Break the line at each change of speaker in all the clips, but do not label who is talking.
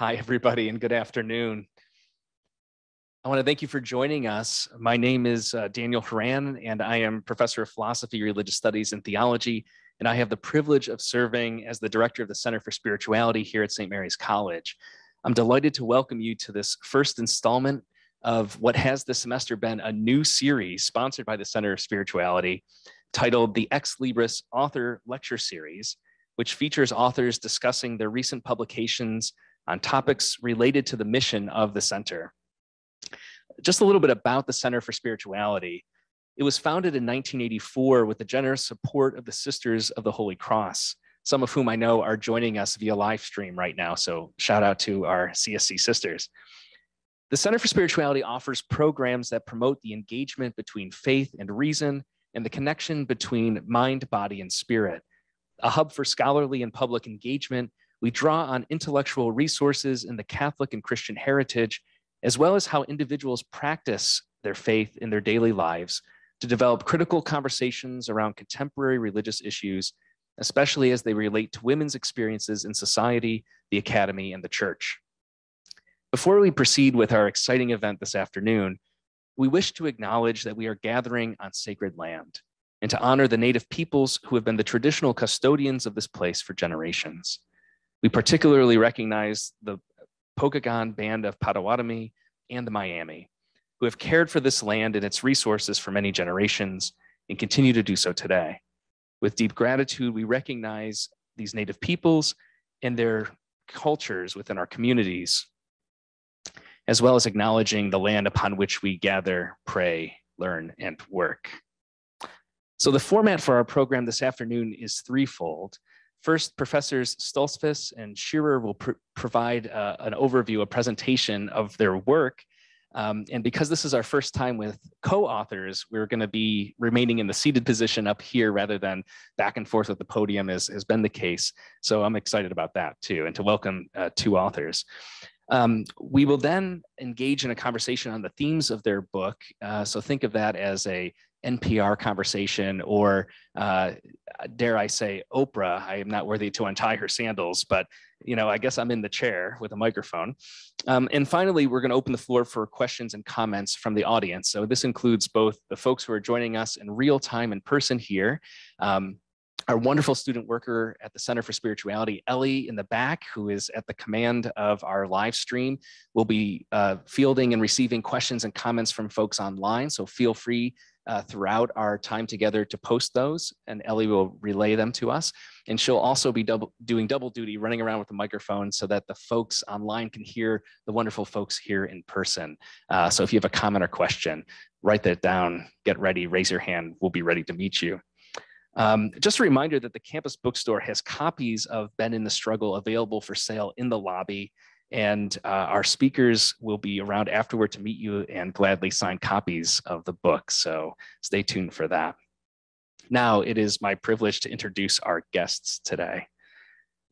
Hi, everybody, and good afternoon. I want to thank you for joining us. My name is Daniel Horan, and I am Professor of Philosophy, Religious Studies, and Theology, and I have the privilege of serving as the Director of the Center for Spirituality here at St. Mary's College. I'm delighted to welcome you to this first installment of what has this semester been a new series sponsored by the Center of Spirituality titled the Ex Libris Author Lecture Series, which features authors discussing their recent publications on topics related to the mission of the center. Just a little bit about the Center for Spirituality. It was founded in 1984 with the generous support of the Sisters of the Holy Cross, some of whom I know are joining us via live stream right now, so shout out to our CSC sisters. The Center for Spirituality offers programs that promote the engagement between faith and reason and the connection between mind, body, and spirit. A hub for scholarly and public engagement, we draw on intellectual resources in the Catholic and Christian heritage, as well as how individuals practice their faith in their daily lives to develop critical conversations around contemporary religious issues, especially as they relate to women's experiences in society, the academy, and the church. Before we proceed with our exciting event this afternoon, we wish to acknowledge that we are gathering on sacred land and to honor the Native peoples who have been the traditional custodians of this place for generations. We particularly recognize the Pokagon Band of Potawatomi and the Miami, who have cared for this land and its resources for many generations and continue to do so today. With deep gratitude, we recognize these Native peoples and their cultures within our communities, as well as acknowledging the land upon which we gather, pray, learn, and work. So the format for our program this afternoon is threefold. First, Professors Stoltzfus and Shearer will provide an overview, a presentation of their work. And because this is our first time with co-authors, we're going to be remaining in the seated position up here rather than back and forth with the podium as has been the case. So I'm excited about that too, and to welcome two authors. We will then engage in a conversation on the themes of their book. So think of that as a NPR conversation, or dare I say, Oprah. I am not worthy to untie her sandals, but I guess I'm in the chair with a microphone. And finally, we're going to open the floor for questions and comments from the audience. So this includes both the folks who are joining us in real time in person here, our wonderful student worker at the Center for Spirituality, Ellie, in the back, who is at the command of our live stream, will be fielding and receiving questions and comments from folks online. So feel free throughout our time together to post those, and Ellie will relay them to us. And she'll also be doing double duty, running around with the microphone so that the folks online can hear the wonderful folks here in person. So if you have a comment or question, write that down, get ready, raise your hand, we'll be ready to meet you. Just a reminder that the campus bookstore has copies of Ben in the Struggle available for sale in the lobby, and our speakers will be around afterward to meet you and gladly sign copies of the book, so stay tuned for that. Now it is my privilege to introduce our guests today.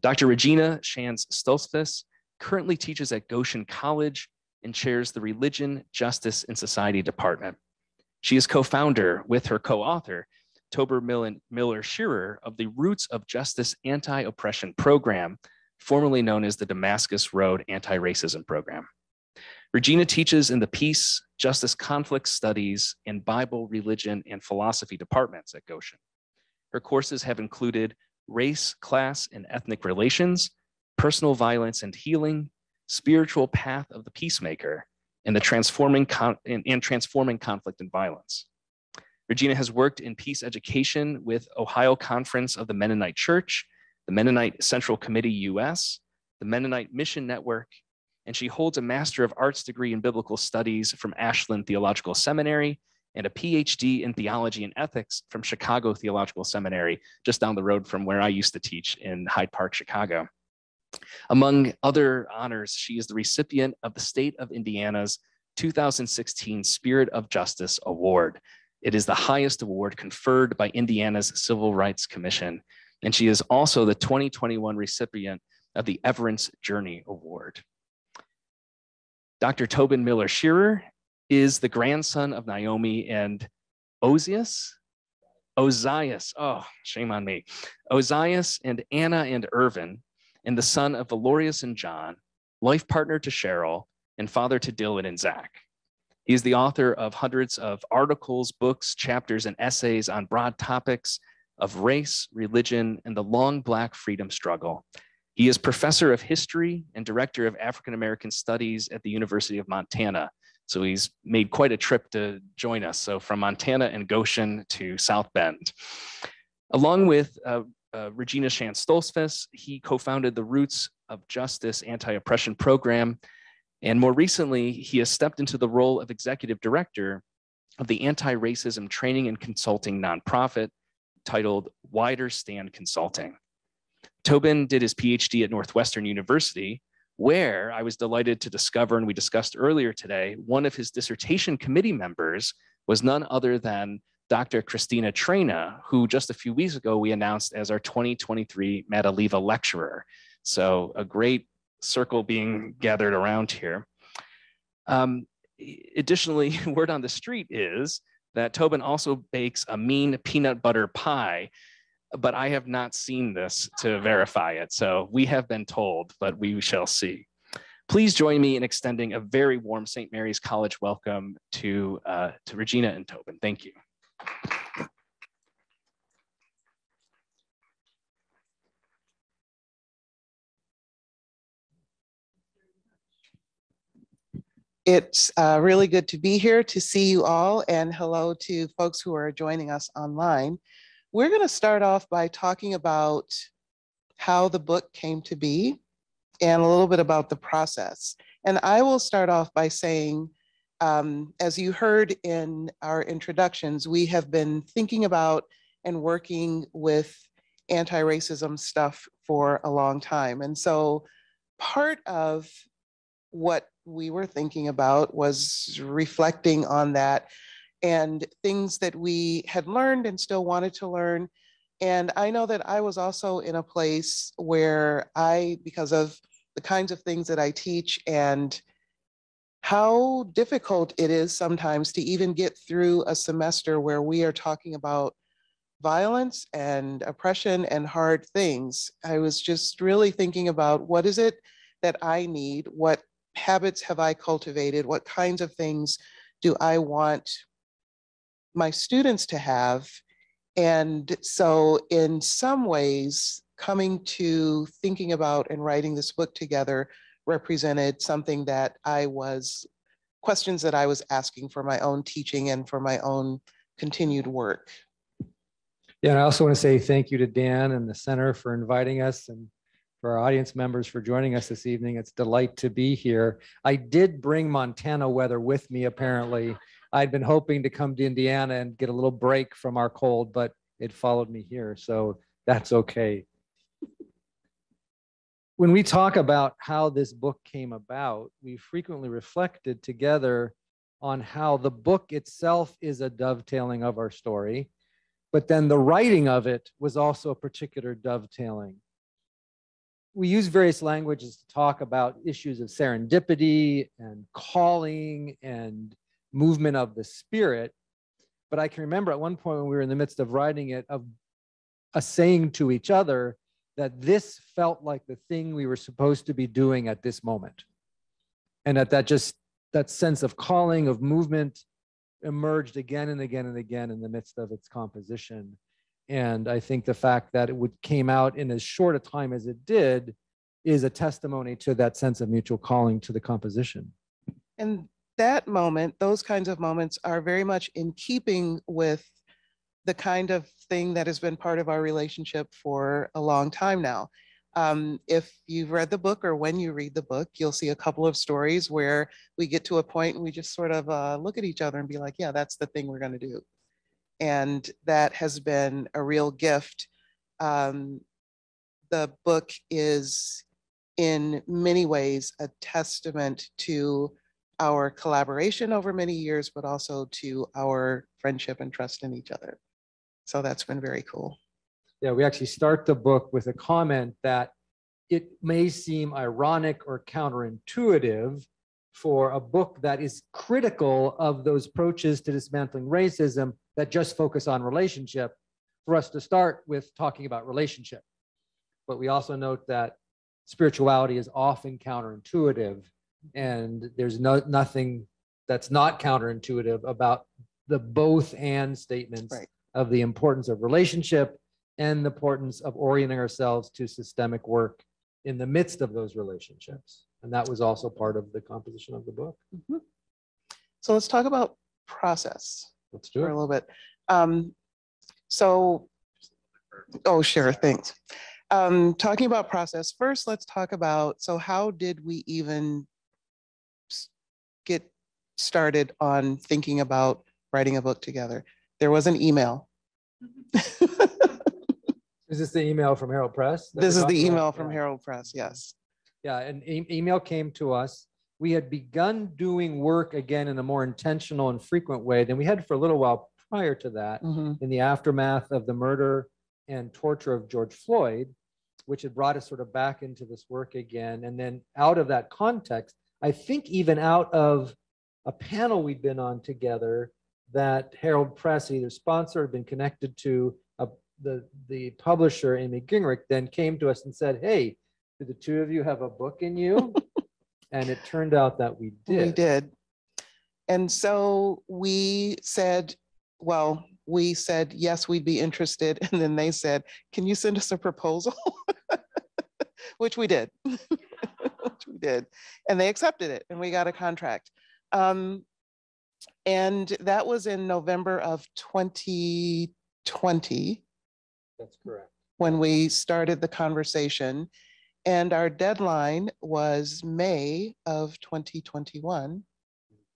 Dr. Regina Shands Stoltzfus currently teaches at Goshen College and chairs the Religion, Justice, and Society Department. She is co-founder with her co-author, Tobin Miller Shearer, of the Roots of Justice Anti-Oppression Program, formerly known as the Damascus Road Anti-Racism Program. Regina teaches in the Peace, Justice, Conflict Studies, and Bible, Religion, and Philosophy departments at Goshen. Her courses have included Race, Class, and Ethnic Relations, Personal Violence and Healing, Spiritual Path of the Peacemaker, and Transforming Conflict and Violence. Regina has worked in peace education with Ohio Conference of the Mennonite Church, the Mennonite Central Committee US, the Mennonite Mission Network, and she holds a Master of Arts degree in Biblical Studies from Ashland Theological Seminary and a PhD in Theology and Ethics from Chicago Theological Seminary, just down the road from where I used to teach in Hyde Park, Chicago. Among other honors, she is the recipient of the State of Indiana's 2016 Spirit of Justice Award. It is the highest award conferred by Indiana's Civil Rights Commission, and she is also the 2021 recipient of the Everence Journey Award. Dr. Tobin Miller Shearer is the grandson of Naomi and Ozias, oh, shame on me, Ozias and Anna and Irvin, and the son of Valorius and John, life partner to Shearer, and father to Dylan and Zach. He is the author of hundreds of articles, books, chapters, and essays on broad topics of race, religion, and the long Black freedom struggle. He is professor of history and director of African American studies at the University of Montana. So he's made quite a trip to join us. So from Montana and Goshen to South Bend. Along with Regina Shands Stoltzfus, he co-founded the Roots of Justice Anti-Oppression Program. And more recently, he has stepped into the role of executive director of the anti-racism training and consulting nonprofit titled Wider Stand Consulting. Tobin did his PhD at Northwestern University, where I was delighted to discover, and we discussed earlier today, one of his dissertation committee members was none other than Dr. Christina Traina, who just a few weeks ago we announced as our 2023 Madaleva Lecturer. So a great circle being gathered around here. Additionally, word on the street is that Tobin also bakes a mean peanut butter pie, but I have not seen this to verify it. So we have been told, but we shall see. Please join me in extending a very warm St. Mary's College welcome to Regina and Tobin. Thank you.
It's really good to be here, to see you all, and hello to folks who are joining us online. We're going to start off by talking about how the book came to be and a little bit about the process. And I will start off by saying, as you heard in our introductions, we have been thinking about and working with anti-racism stuff for a long time. And so part of what we were thinking about was reflecting on that and things that we had learned and still wanted to learn. And I know that I was also in a place where because of the kinds of things that I teach and how difficult it is sometimes to even get through a semester where we are talking about violence and oppression and hard things, I was just really thinking about what is it that I need? What habits have I cultivated? What kinds of things do I want my students to have? And so in some ways, coming to thinking about and writing this book together represented something that questions that I was asking for my own teaching and for my own continued work.
Yeah, and I also want to say thank you to Dan and the center for inviting us, and for our audience members for joining us this evening. It's a delight to be here. I did bring Montana weather with me, apparently. I'd been hoping to come to Indiana and get a little break from our cold, but it followed me here, so that's okay. When we talk about how this book came about, we frequently reflected together on how the book itself is a dovetailing of our story, but then the writing of it was also a particular dovetailing. We use various languages to talk about issues of serendipity and calling and movement of the spirit. But I can remember at one point when we were in the midst of writing it, of us saying to each other that this felt like the thing we were supposed to be doing at this moment. And that sense of calling, of movement emerged again and again and again in the midst of its composition. And I think the fact that it came out in as short a time as it did is a testimony to that sense of mutual calling to the composition.
And that moment, those kinds of moments are very much in keeping with the kind of thing that has been part of our relationship for a long time now. If you've read the book or when you read the book, you'll see a couple of stories where we get to a point and we just sort of look at each other and be like, yeah, that's the thing we're going to do. And that has been a real gift. The book is in many ways a testament to our collaboration over many years, but also to our friendship and trust in each other. So that's been very cool.
Yeah, we actually start the book with a comment that it may seem ironic or counterintuitive for a book that is critical of those approaches to dismantling racism that just focus on relationship, for us to start with talking about relationship. But we also note that spirituality is often counterintuitive, and there's nothing that's not counterintuitive about the both and statements of the importance of relationship and the importance of orienting ourselves to systemic work in the midst of those relationships. And that was also part of the composition of the book.
Mm-hmm. So let's talk about process.
Let's do it.
For a little bit. Sure, thanks. Talking about process, first let's talk about, so how did we even get started on thinking about writing a book together? There was an email.
Is this the email from Herald Press?
This is the email from Herald Press, yes.
Yeah, an email came to us. We had begun doing work again in a more intentional and frequent way than we had for a little while prior to that, in the aftermath of the murder and torture of George Floyd, which had brought us sort of back into this work again. And then out of that context, I think even out of a panel we'd been on together that Herald Press either sponsored or been connected to, the publisher, Amy Gingrich, then came to us and said, hey, do the two of you have a book in you? And it turned out that we did.
We did. And so we said, yes, we'd be interested. And then they said, can you send us a proposal? Which we did. Which we did. And they accepted it and we got a contract. And that was in November of 2020.
That's correct.
When we started the conversation. And our deadline was May of 2021,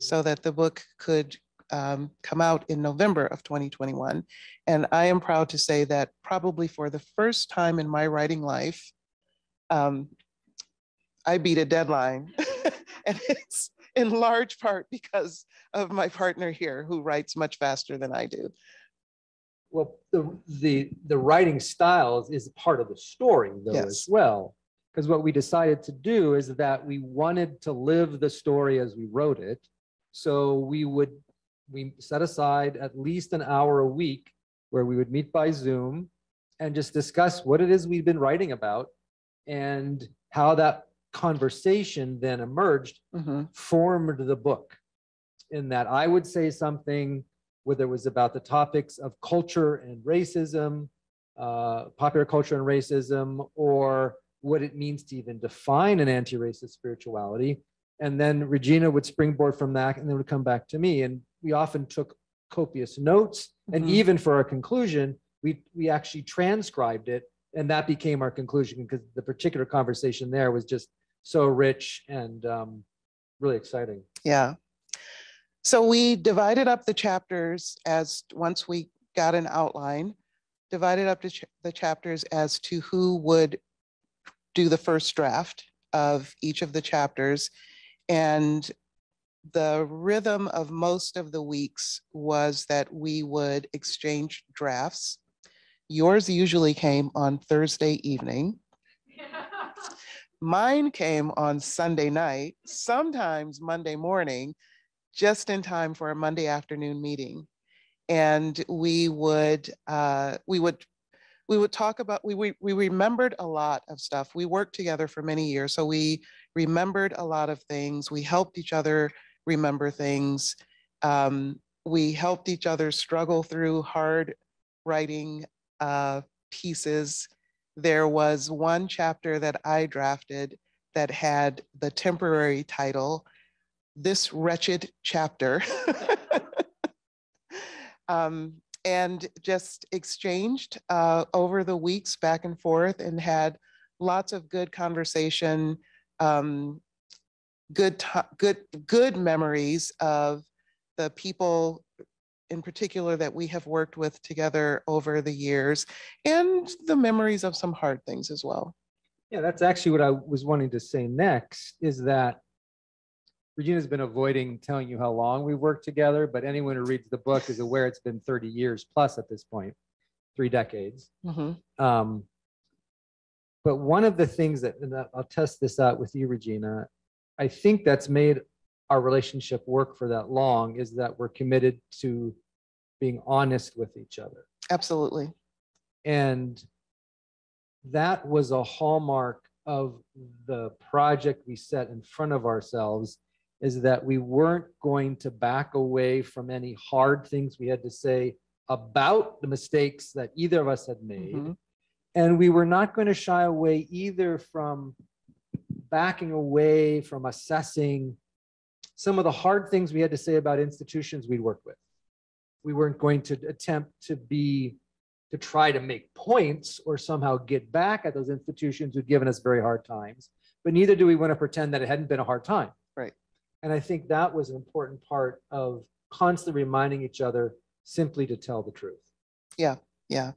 so that the book could come out in November of 2021. And I am proud to say that probably for the first time in my writing life, I beat a deadline. And it's in large part because of my partner here, who writes much faster than I do.
Well, the writing styles is part of the story, though, as well. Because what we decided to do is that we wanted to live the story as we wrote it. So we set aside at least an hour a week where we would meet by Zoom and just discuss what it is we've been writing about and how that conversation then emerged, formed the book. In that I would say something, whether it was about the topics of culture and racism, popular culture and racism, or what it means to even define an anti-racist spirituality. And then Regina would springboard from that and then would come back to me. And we often took copious notes. And even for our conclusion, we actually transcribed it. And that became our conclusion because the particular conversation there was just so rich and really exciting.
Yeah. So we divided up the chapters as, once we got an outline, divided up the chapters as to who would do the first draft of each of the chapters. And the rhythm of most of the weeks was that we would exchange drafts. Yours usually came on Thursday evening. Mine came on Sunday night, sometimes Monday morning, just in time for a Monday afternoon meeting. And we would talk about, we remembered a lot of stuff. We worked together for many years, so we remembered a lot of things. We helped each other remember things. We helped each other struggle through hard writing pieces. There was one chapter that I drafted that had the temporary title, "This Wretched Chapter." And just exchanged over the weeks back and forth and had lots of good conversation, good memories of the people in particular that we have worked with together over the years, and the memories of some hard things as well.
Yeah, that's actually what I was wanting to say next, is that Regina's been avoiding telling you how long we worked together, but anyone who reads the book is aware it's been 30 years plus at this point, 3 decades. But one of the things that, and I'll test this out with you, Regina, I think that's made our relationship work for that long is that we're committed to being honest with each other.
Absolutely.
And that was a hallmark of the project we set in front of ourselves is that we weren't going to back away from any hard things we had to say about the mistakes that either of us had made.
Mm-hmm.
And we were not going to shy away either from backing away from assessing some of the hard things we had to say about institutions we'd worked with. We weren't going to attempt to try to make points or somehow get back at those institutions who'd given us very hard times, but neither do we want to pretend that it hadn't been a hard time.
Right.
And I think that was an important part of constantly reminding each other simply to tell the truth.
Yeah, yeah.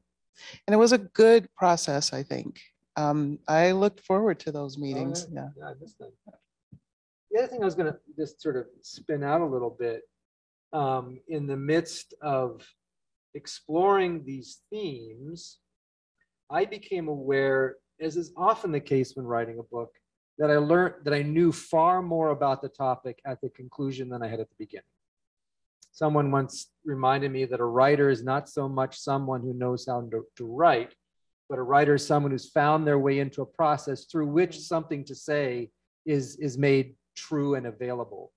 And it was a good process, I think. I looked forward to those meetings.
Oh, yeah, I missed them. The other thing I was going to just sort of spin out a little bit, in the midst of exploring these themes, I became aware, as is often the case when writing a book, that I learned that I knew far more about the topic at the conclusion than I had at the beginning. Someone once reminded me that a writer is not so much someone who knows how to write, but a writer is someone who's found their way into a process through which something to say is made true and available.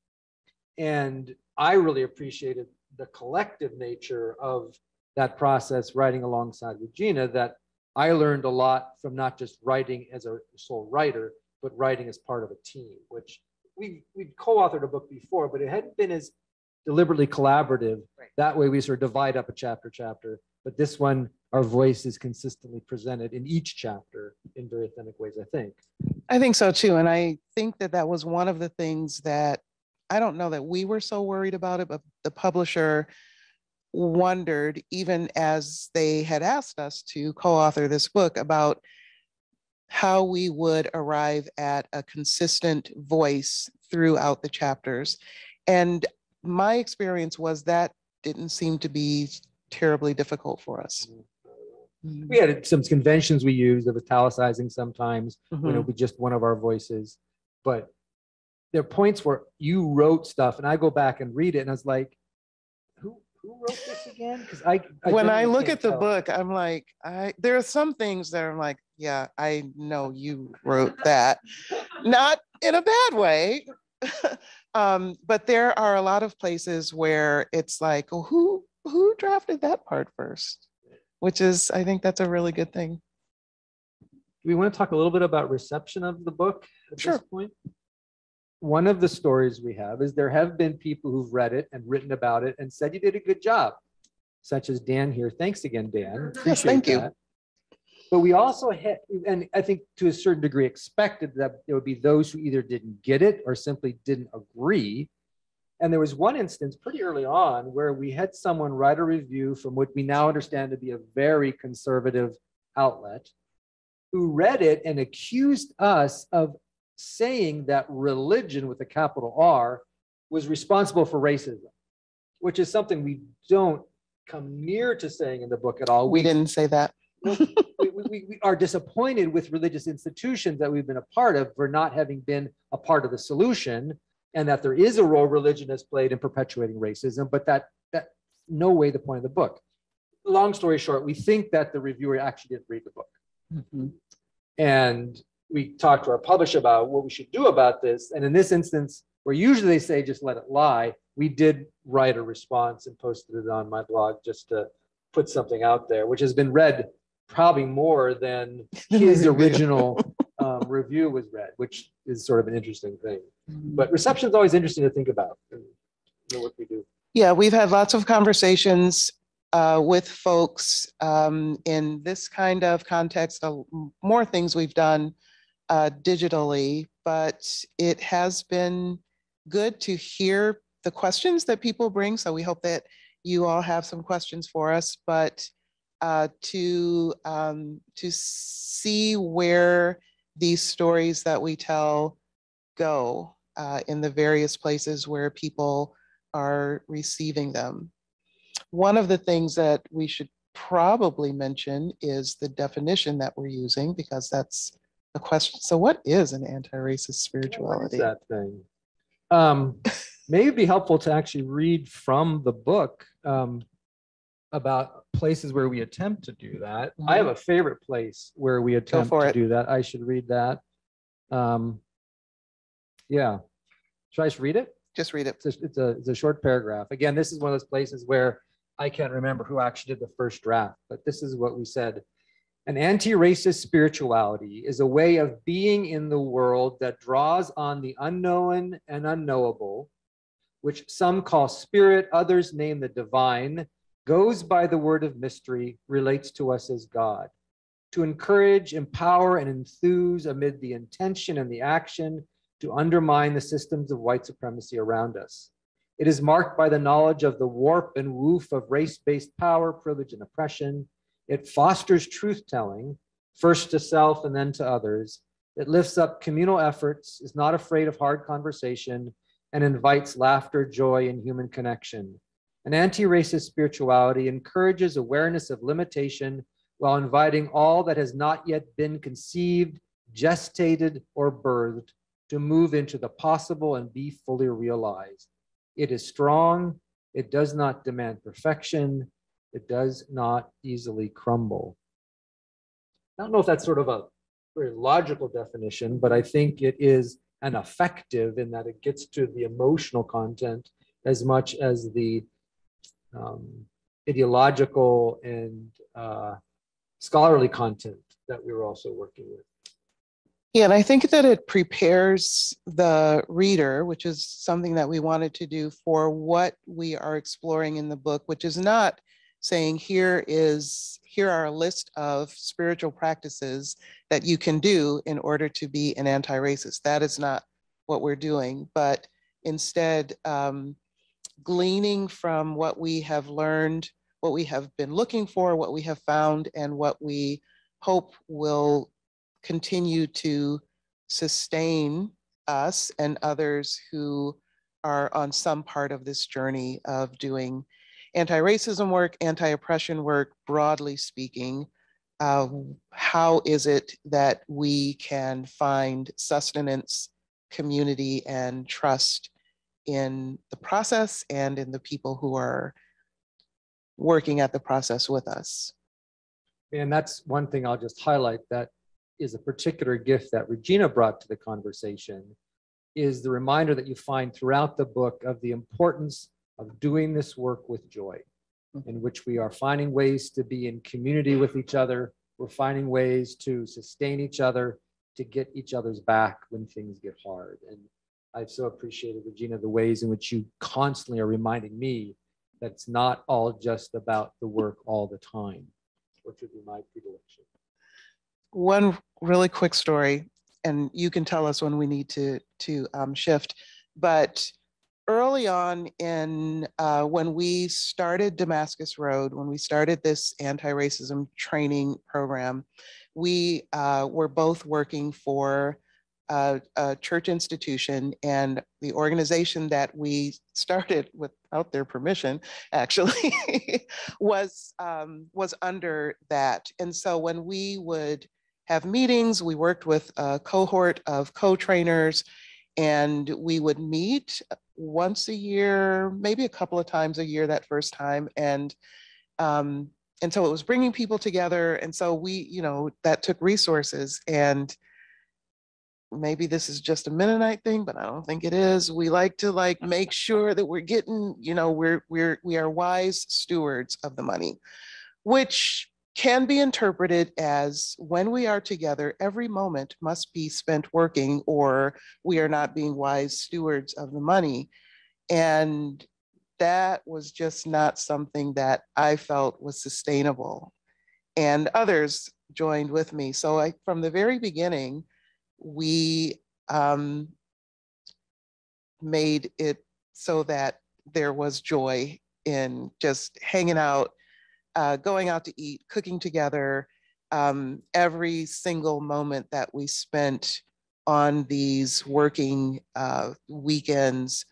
And I really appreciated the collective nature of that process writing alongside Regina, that I learned a lot from not just writing as a sole writer, but writing as part of a team, which we'd co-authored a book before, but it hadn't been as deliberately collaborative. Right. That way we sort of divide up a chapter, but this one, our voice is consistently presented in each chapter in very authentic ways, I think.
I think so too. And I think that that was one of the things that, I don't know that we were so worried about it, but the publisher wondered, even as they had asked us to co-author this book, about how we would arrive at a consistent voice throughout the chapters. And my experience was that didn't seem to be terribly difficult for us.
We had some conventions we used of italicizing sometimes when it would be just one of our voices, but there are points where you wrote stuff and I go back and read it and I was like, who wrote this again? Because
when I look at the book, I'm like, there are some things that I'm like, yeah, I know you wrote that. Not in a bad way. But there are a lot of places where it's like, well, who drafted that part first? Which is, I think that's a really good thing.
Do we want to talk a little bit about reception of the book at
Sure.
this point? One of the stories we have is there have been people who've read it and written about it and said you did a good job, such as Dan here. Thanks again, Dan.
Yes, thank you.
But we also had, and I think to a certain degree expected that there would be those who either didn't get it or simply didn't agree. And there was one instance pretty early on where we had someone write a review from what we now understand to be a very conservative outlet, who read it and accused us of saying that religion with a capital R was responsible for racism, which is something we don't come near to saying in the book at all.
We didn't say that.
We are disappointed with religious institutions that we've been a part of for not having been a part of the solution, and that there is a role religion has played in perpetuating racism, but that no way the point of the book. Long story short, we think that the reviewer actually didn't read the book.
Mm-hmm.
And we talked to our publisher about what we should do about this. And in this instance, where usually they say just let it lie, we did write a response and posted it on my blog just to put something out there, which has been read probably more than his original review was read, which is sort of an interesting thing. But reception is always interesting to think about in the work we do.
Yeah, we've had lots of conversations with folks in this kind of context, more things we've done digitally, but it has been good to hear the questions that people bring. So we hope that you all have some questions for us, but to see where these stories that we tell go in the various places where people are receiving them. One of the things that we should probably mention is the definition that we're using, because that's the question. So what is an anti-racist spirituality?
What is that thing? Maybe it'd be helpful to actually read from the book about places where we attempt to do that. I have a favorite place where we attempt to do that. I should read that. Yeah. Should I just read it?
Just read it.
It's a short paragraph. Again, this is one of those places where I can't remember who actually did the first draft, but this is what we said. An anti-racist spirituality is a way of being in the world that draws on the unknown and unknowable, which some call spirit, others name the divine, goes by the word of mystery, relates to us as God. To encourage, empower, and enthuse amid the intention and the action to undermine the systems of white supremacy around us. It is marked by the knowledge of the warp and woof of race-based power, privilege, and oppression. It fosters truth-telling, first to self and then to others. It lifts up communal efforts, is not afraid of hard conversation, and invites laughter, joy, and human connection. An anti-racist spirituality encourages awareness of limitation while inviting all that has not yet been conceived, gestated, or birthed to move into the possible and be fully realized. It is strong. It does not demand perfection. It does not easily crumble. I don't know if that's sort of a very logical definition, but I think it is an effective in that it gets to the emotional content as much as the ideological and scholarly content that we were also working with.
Yeah, and I think that it prepares the reader, which is something that we wanted to do for what we are exploring in the book, which is not saying here are a list of spiritual practices that you can do in order to be an anti-racist. That is not what we're doing, but instead gleaning from what we have learned, what we have been looking for, what we have found, and what we hope will continue to sustain us and others who are on some part of this journey of doing anti-racism work, anti-oppression work, broadly speaking. How is it that we can find sustenance, community, and trust in the process and in the people who are working at the process with us?
And that's one thing I'll just highlight that is a particular gift that Regina brought to the conversation, is the reminder that you find throughout the book of the importance of doing this work with joy, in which we are finding ways to be in community with each other. We're finding ways to sustain each other, to get each other's back when things get hard. And I've so appreciated, Regina, the ways in which you constantly are reminding me that it's not all just about the work all the time, which would be my predilection.
One really quick story, and you can tell us when we need to shift, but early on in when we started Damascus Road, when we started this anti-racism training program, we were both working for a church institution, and the organization that we started without their permission, actually, was under that. And so when we would have meetings, we worked with a cohort of co-trainers, and we would meet once a year, maybe a couple of times a year that first time. And so it was bringing people together. And so we, that took resources. And maybe this is just a Mennonite thing, but I don't think it is. We like to make sure that we're getting, we are wise stewards of the money, which can be interpreted as when we are together, every moment must be spent working, or we are not being wise stewards of the money. And that was just not something that I felt was sustainable. And others joined with me. So from the very beginning, we made it so that there was joy in just hanging out, going out to eat, cooking together. Every single moment that we spent on these working weekends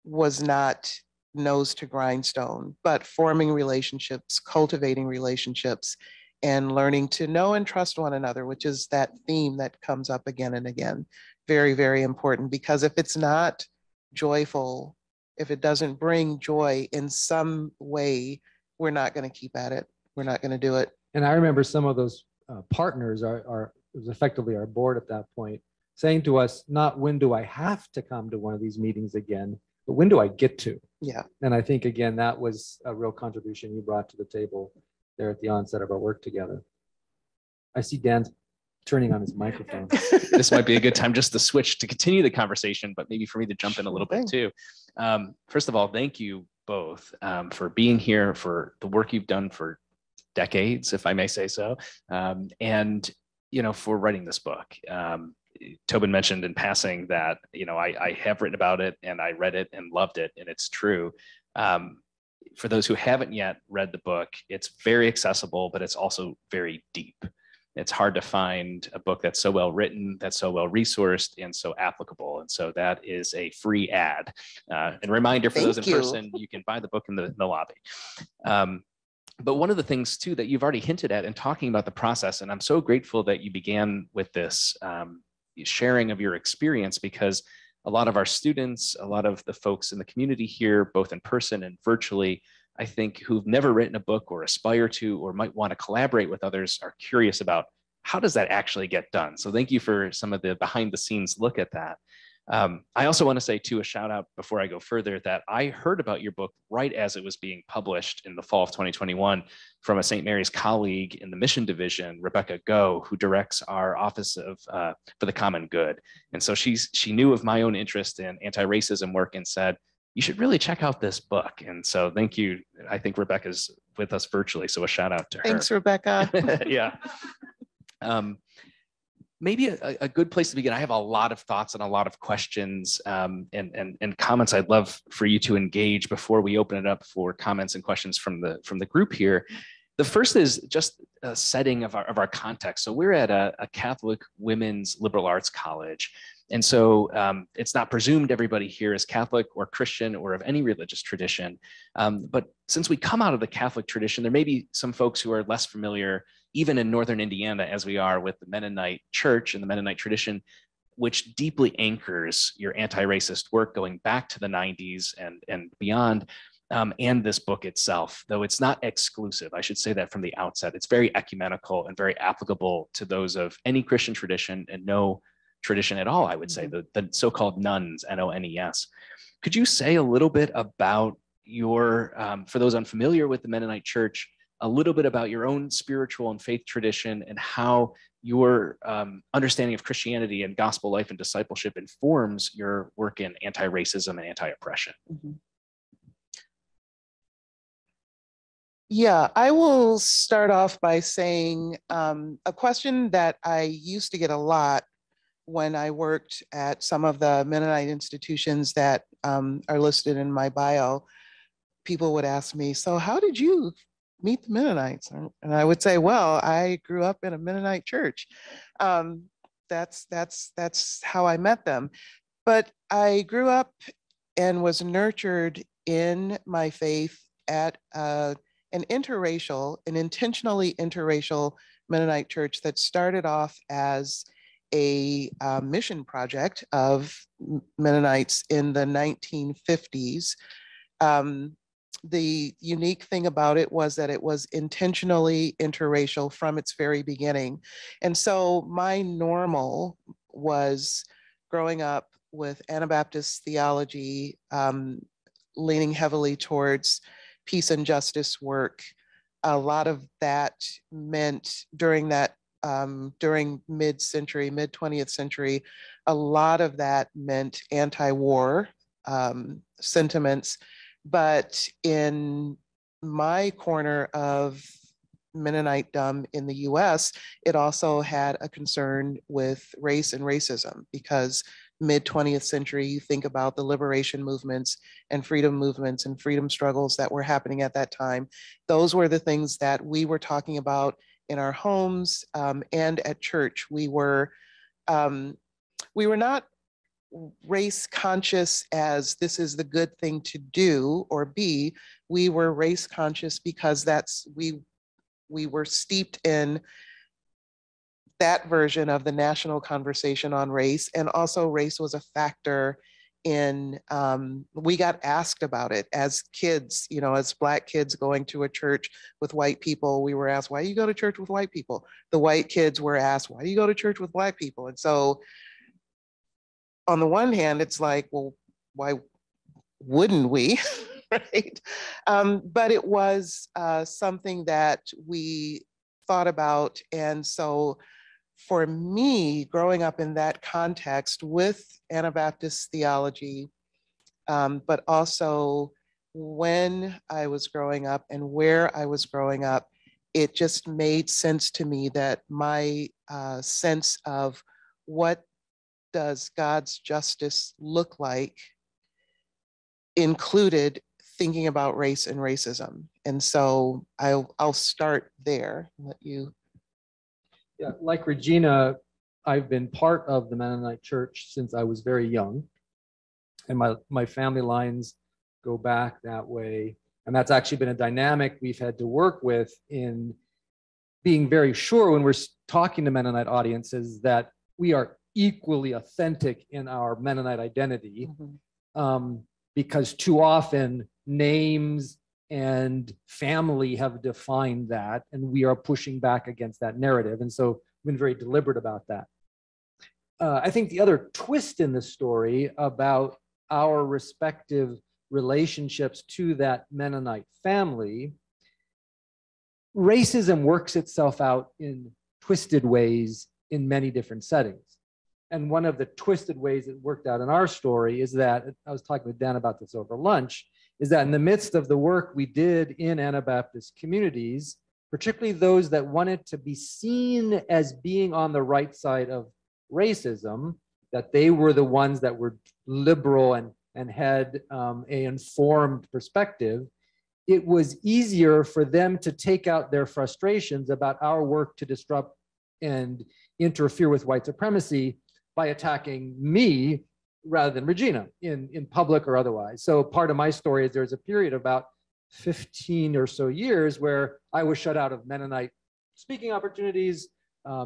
was not nose to grindstone, but forming relationships, cultivating relationships, and learning to know and trust one another, which is that theme that comes up again and again. Very, very important, because if it's not joyful, if it doesn't bring joy in some way, we're not going to keep at it. We're not going to do it.
And I remember some of those partners it was effectively our board at that point, saying to us, not when do I have to come to one of these meetings again, but when do I get to?
Yeah.
And I think, again, that was a real contribution you brought to the table there at the onset of our work together. I see Dan's turning on his microphone.
This might be a good time just to switch to continue the conversation, but maybe for me to jump in a little bit too. First of all, thank you both for being here, for the work you've done for decades, if I may say so, and for writing this book. Tobin mentioned in passing that I have written about it and I read it and loved it, and it's true. For those who haven't yet read the book, it's very accessible, but it's also very deep. It's hard to find a book that's so well written, that's so well resourced, and so applicable. And so that is a free ad. And a reminder for those in person, you can buy the book in the lobby. But one of the things too that you've already hinted at in talking about the process, and I'm so grateful that you began with this sharing of your experience, because a lot of our students, a lot of the folks in the community here, both in person and virtually, I think, who've never written a book or aspire to or might want to collaborate with others, are curious about how does that actually get done. So thank you for some of the behind the scenes look at that. I also want to say too, a shout out before I go further, that I heard about your book right as it was being published in the fall of 2021 from a St. Mary's colleague in the mission division, Rebecca Go, who directs our Office of for the Common Good. And so she knew of my own interest in anti-racism work and said, you should really check out this book. And so thank you. I think Rebecca's with us virtually, so a shout out to her.
Thanks, Rebecca.
Yeah. Maybe a good place to begin. I have a lot of thoughts and a lot of questions and comments I'd love for you to engage before we open it up for comments and questions from the group here. The first is just a setting of our context. So we're at a Catholic women's liberal arts college. And so it's not presumed everybody here is Catholic or Christian or of any religious tradition. But since we come out of the Catholic tradition, there may be some folks who are less familiar, even in Northern Indiana, as we are, with the Mennonite Church and the Mennonite tradition, which deeply anchors your anti-racist work going back to the 90s and beyond, and this book itself, though it's not exclusive. I should say that from the outset. It's very ecumenical and very applicable to those of any Christian tradition and no tradition at all, I would say, the so-called nuns, N-O-N-E-S. Could you say a little bit about your, for those unfamiliar with the Mennonite Church, a little bit about your own spiritual and faith tradition and how your understanding of Christianity and gospel life and discipleship informs your work in anti-racism and anti-oppression?
Mm-hmm. Yeah, I will start off by saying a question that I used to get a lot when I worked at some of the Mennonite institutions that are listed in my bio. People would ask me, so how did you meet the Mennonites? And I would say, well, I grew up in a Mennonite church. That's how I met them. But I grew up and was nurtured in my faith at an intentionally interracial Mennonite church that started off as a mission project of Mennonites in the 1950s. The unique thing about it was that it was intentionally interracial from its very beginning. And so my normal was growing up with Anabaptist theology, leaning heavily towards peace and justice work. A lot of that meant during mid-century, mid-20th century, a lot of that meant anti-war sentiments. But in my corner of Mennonite-dom in the US, it also had a concern with race and racism, because mid-20th century, you think about the liberation movements and freedom struggles that were happening at that time. Those were the things that we were talking about in our homes and at church. We were not race conscious as this is the good thing to do or be. We were race conscious because we were steeped in that version of the national conversation on race. And also race was a factor in, we got asked about it as kids, as Black kids going to a church with white people. We were asked, why do you go to church with white people? The white kids were asked, why do you go to church with Black people? And so on the one hand, it's like, well, why wouldn't we, right? But it was something that we thought about. And so for me, growing up in that context with Anabaptist theology, but also when I was growing up and where I was growing up, it just made sense to me that my sense of what does God's justice look like included thinking about race and racism. And so I'll start there. Let you.
Yeah, like Regina, I've been part of the Mennonite Church since I was very young. And my family lines go back that way. And that's actually been a dynamic we've had to work with in being very sure when we're talking to Mennonite audiences that we are equally authentic in our Mennonite identity, because too often names and family have defined that, and we are pushing back against that narrative. And so we've been very deliberate about that. I think the other twist in the story about our respective relationships to that Mennonite family, racism works itself out in twisted ways in many different settings. And one of the twisted ways it worked out in our story is that, I was talking with Dan about this over lunch, is that in the midst of the work we did in Anabaptist communities, particularly those that wanted to be seen as being on the right side of racism, that they were the ones that were liberal and had an informed perspective, it was easier for them to take out their frustrations about our work to disrupt and interfere with white supremacy by attacking me rather than Regina in public or otherwise. So part of my story is there's a period of about 15 or so years where I was shut out of Mennonite speaking opportunities,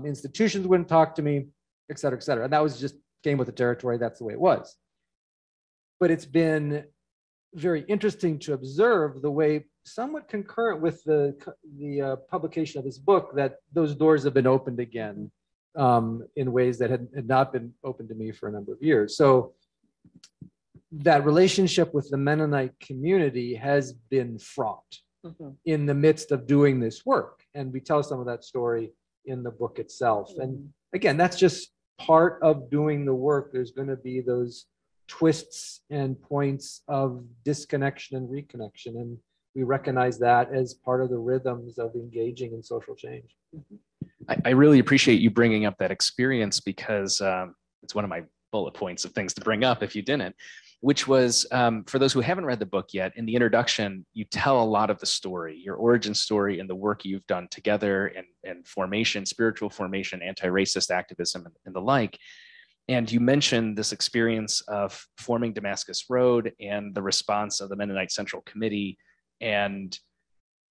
institutions wouldn't talk to me, et cetera, et cetera. And that was just came with the territory, that's the way it was. But it's been very interesting to observe the way, somewhat concurrent with the publication of this book, that those doors have been opened again in ways that had not been open to me for a number of years. So that relationship with the Mennonite community has been fraught in the midst of doing this work. And we tell some of that story in the book itself. And again, that's just part of doing the work. There's going to be those twists and points of disconnection and reconnection. And we recognize that as part of the rhythms of engaging in social change.
I really appreciate you bringing up that experience, because it's one of my bullet points of things to bring up if you didn't, which was, for those who haven't read the book yet, in the introduction, you tell a lot of the story, your origin story and the work you've done together and formation, spiritual formation, anti-racist activism and the like. And you mentioned this experience of forming Damascus Road and the response of the Mennonite Central Committee and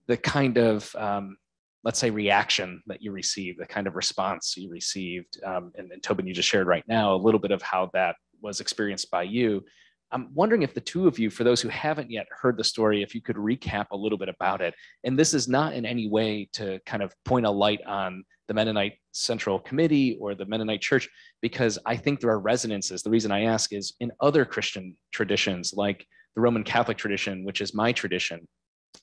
the kind of, let's say, reaction that you received, the kind of response you received. And Tobin, you just shared right now a little bit of how that was experienced by you. I'm wondering if the two of you, for those who haven't yet heard the story, if you could recap a little bit about it. And this is not in any way to kind of point a light on the Mennonite Central Committee or the Mennonite Church, because I think there are resonances. The reason I ask is in other Christian traditions, like the Roman Catholic tradition, which is my tradition,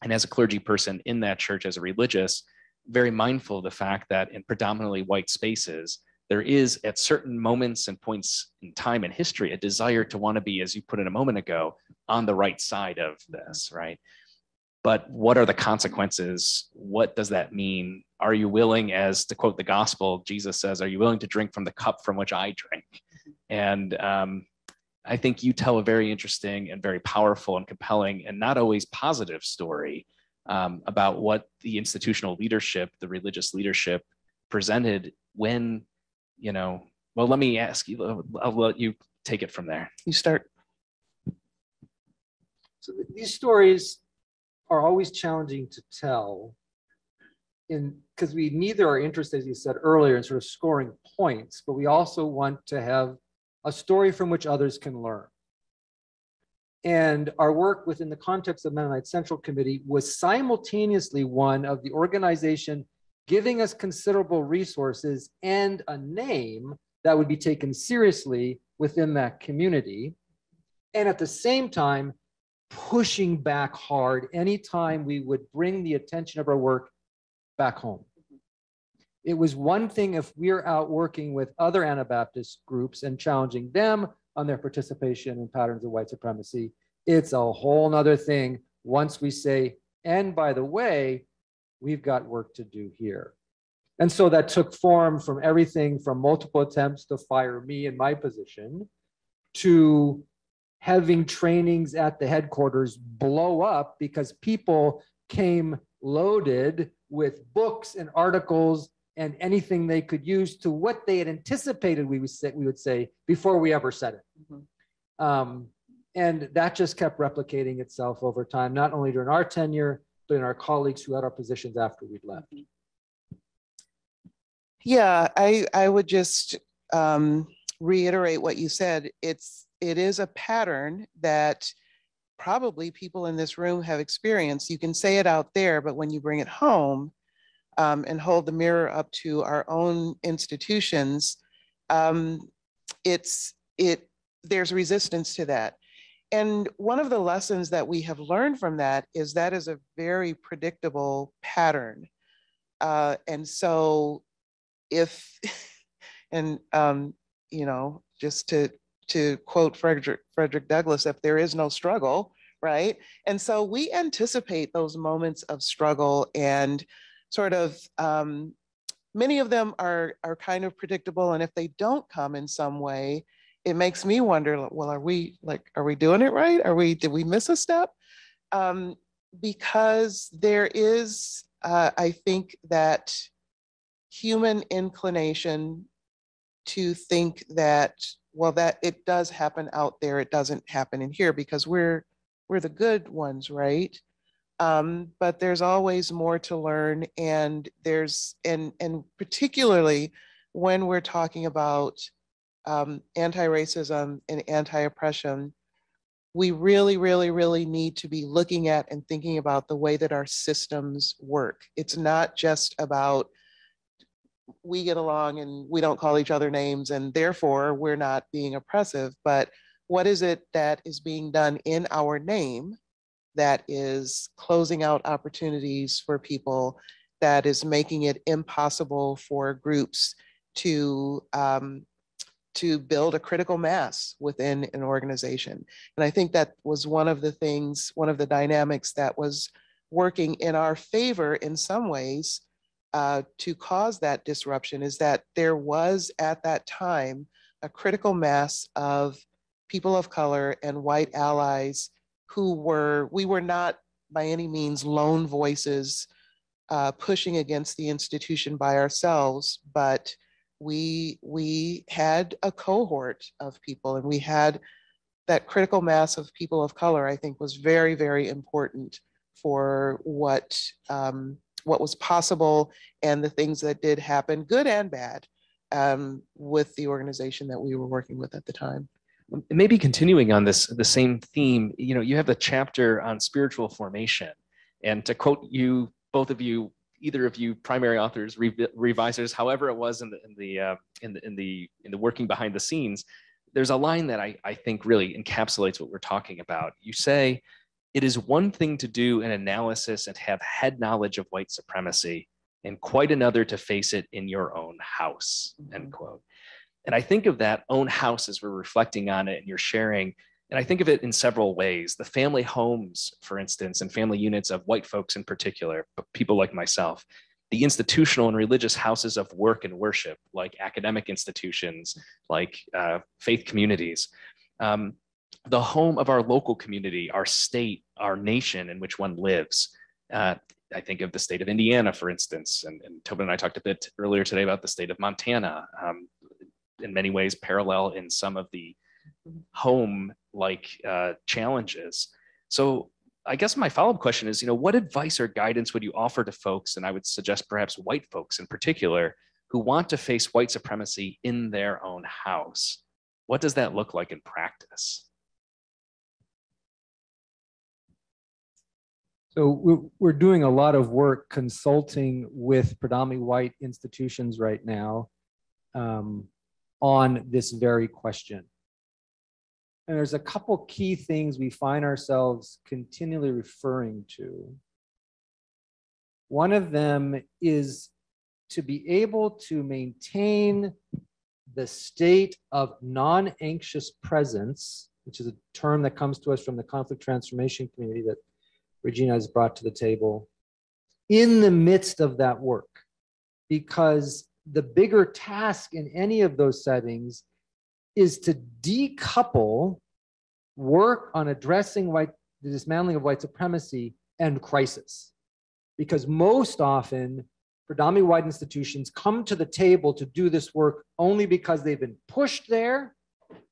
and as a clergy person in that church, as a religious, very mindful of the fact that in predominantly white spaces, there is at certain moments and points in time and history, a desire to want to be, as you put it a moment ago, on the right side of this, right? But what are the consequences? What does that mean? Are you willing, as to quote the gospel, Jesus says, are you willing to drink from the cup from which I drink? And I think you tell a very interesting and very powerful and compelling and not always positive story about what the institutional leadership, the religious leadership presented when, you know, well, let me ask you, I'll let you take it from there.
You start.
So these stories are always challenging to tell because we neither are interested, as you said earlier, in sort of scoring points, but we also want to have a story from which others can learn. And our work within the context of Mennonite Central Committee was simultaneously one of the organization giving us considerable resources and a name that would be taken seriously within that community. And at the same time, pushing back hard anytime we would bring the attention of our work back home. It was one thing if we're out working with other Anabaptist groups and challenging them on their participation in patterns of white supremacy. It's a whole nother thing once we say, and by the way, we've got work to do here. And so that took form from everything from multiple attempts to fire me in my position to having trainings at the headquarters blow up because people came loaded with books and articles and anything they could use to what they had anticipated we would say before we ever said it. Mm-hmm. And that just kept replicating itself over time, not only during our tenure, but in our colleagues who had our positions after we'd left.
Yeah, I would just reiterate what you said. It is a pattern that probably people in this room have experienced. You can say it out there, but when you bring it home and hold the mirror up to our own institutions, there's resistance to that. And one of the lessons that we have learned from that is a very predictable pattern. And so if, and you know, just to quote Frederick Douglass, if there is no struggle, right? And so we anticipate those moments of struggle, and sort of many of them are kind of predictable. And if they don't come in some way, it makes me wonder, well, are we doing it right? Did we miss a step? Because there is, I think, that human inclination to think that, well, that it does happen out there, it doesn't happen in here because we're the good ones, right? But there's always more to learn, and and particularly when we're talking about anti-racism and anti-oppression, we really, really, really need to be looking at and thinking about the way that our systems work. It's not just about we get along and we don't call each other names and therefore we're not being oppressive, but what is it that is being done in our name that is closing out opportunities for people, that is making it impossible for groups to build a critical mass within an organization. And I think that was one of the dynamics that was working in our favor in some ways to cause that disruption, is that there was at that time a critical mass of people of color and white allies we were not by any means lone voices pushing against the institution by ourselves, but we had a cohort of people, and we had that critical mass of people of color. I think was very, very important for what was possible and the things that did happen, good and bad, with the organization that we were working with at the time.
Maybe continuing on the same theme, you know, you have the chapter on spiritual formation, and to quote you, both of you, either of you primary authors, revisers, however it was in the working behind the scenes, there's a line that I think really encapsulates what we're talking about. You say, "It is one thing to do an analysis and have head knowledge of white supremacy, and quite another to face it in your own house," end quote. And I think of that own house as we're reflecting on it and you're sharing, and I think of it in several ways. The family homes, for instance, and family units of white folks in particular, but people like myself, the institutional and religious houses of work and worship, like academic institutions, like faith communities, the home of our local community, our state, our nation in which one lives. I think of the state of Indiana, for instance, and Tobin and I talked a bit earlier today about the state of Montana, in many ways parallel in some of the home-like challenges. So I guess my follow-up question is, you know, what advice or guidance would you offer to folks, and I would suggest perhaps white folks in particular, who want to face white supremacy in their own house? What does that look like in practice?
So we're doing a lot of work consulting with predominantly white institutions right now on this very question. And there's a couple key things we find ourselves continually referring to. One of them is to be able to maintain the state of non-anxious presence, which is a term that comes to us from the conflict transformation community that Regina has brought to the table, in the midst of that work. Because the bigger task in any of those settings is to decouple work on addressing the dismantling of white supremacy and crisis. Because most often, predominantly white institutions come to the table to do this work only because they've been pushed there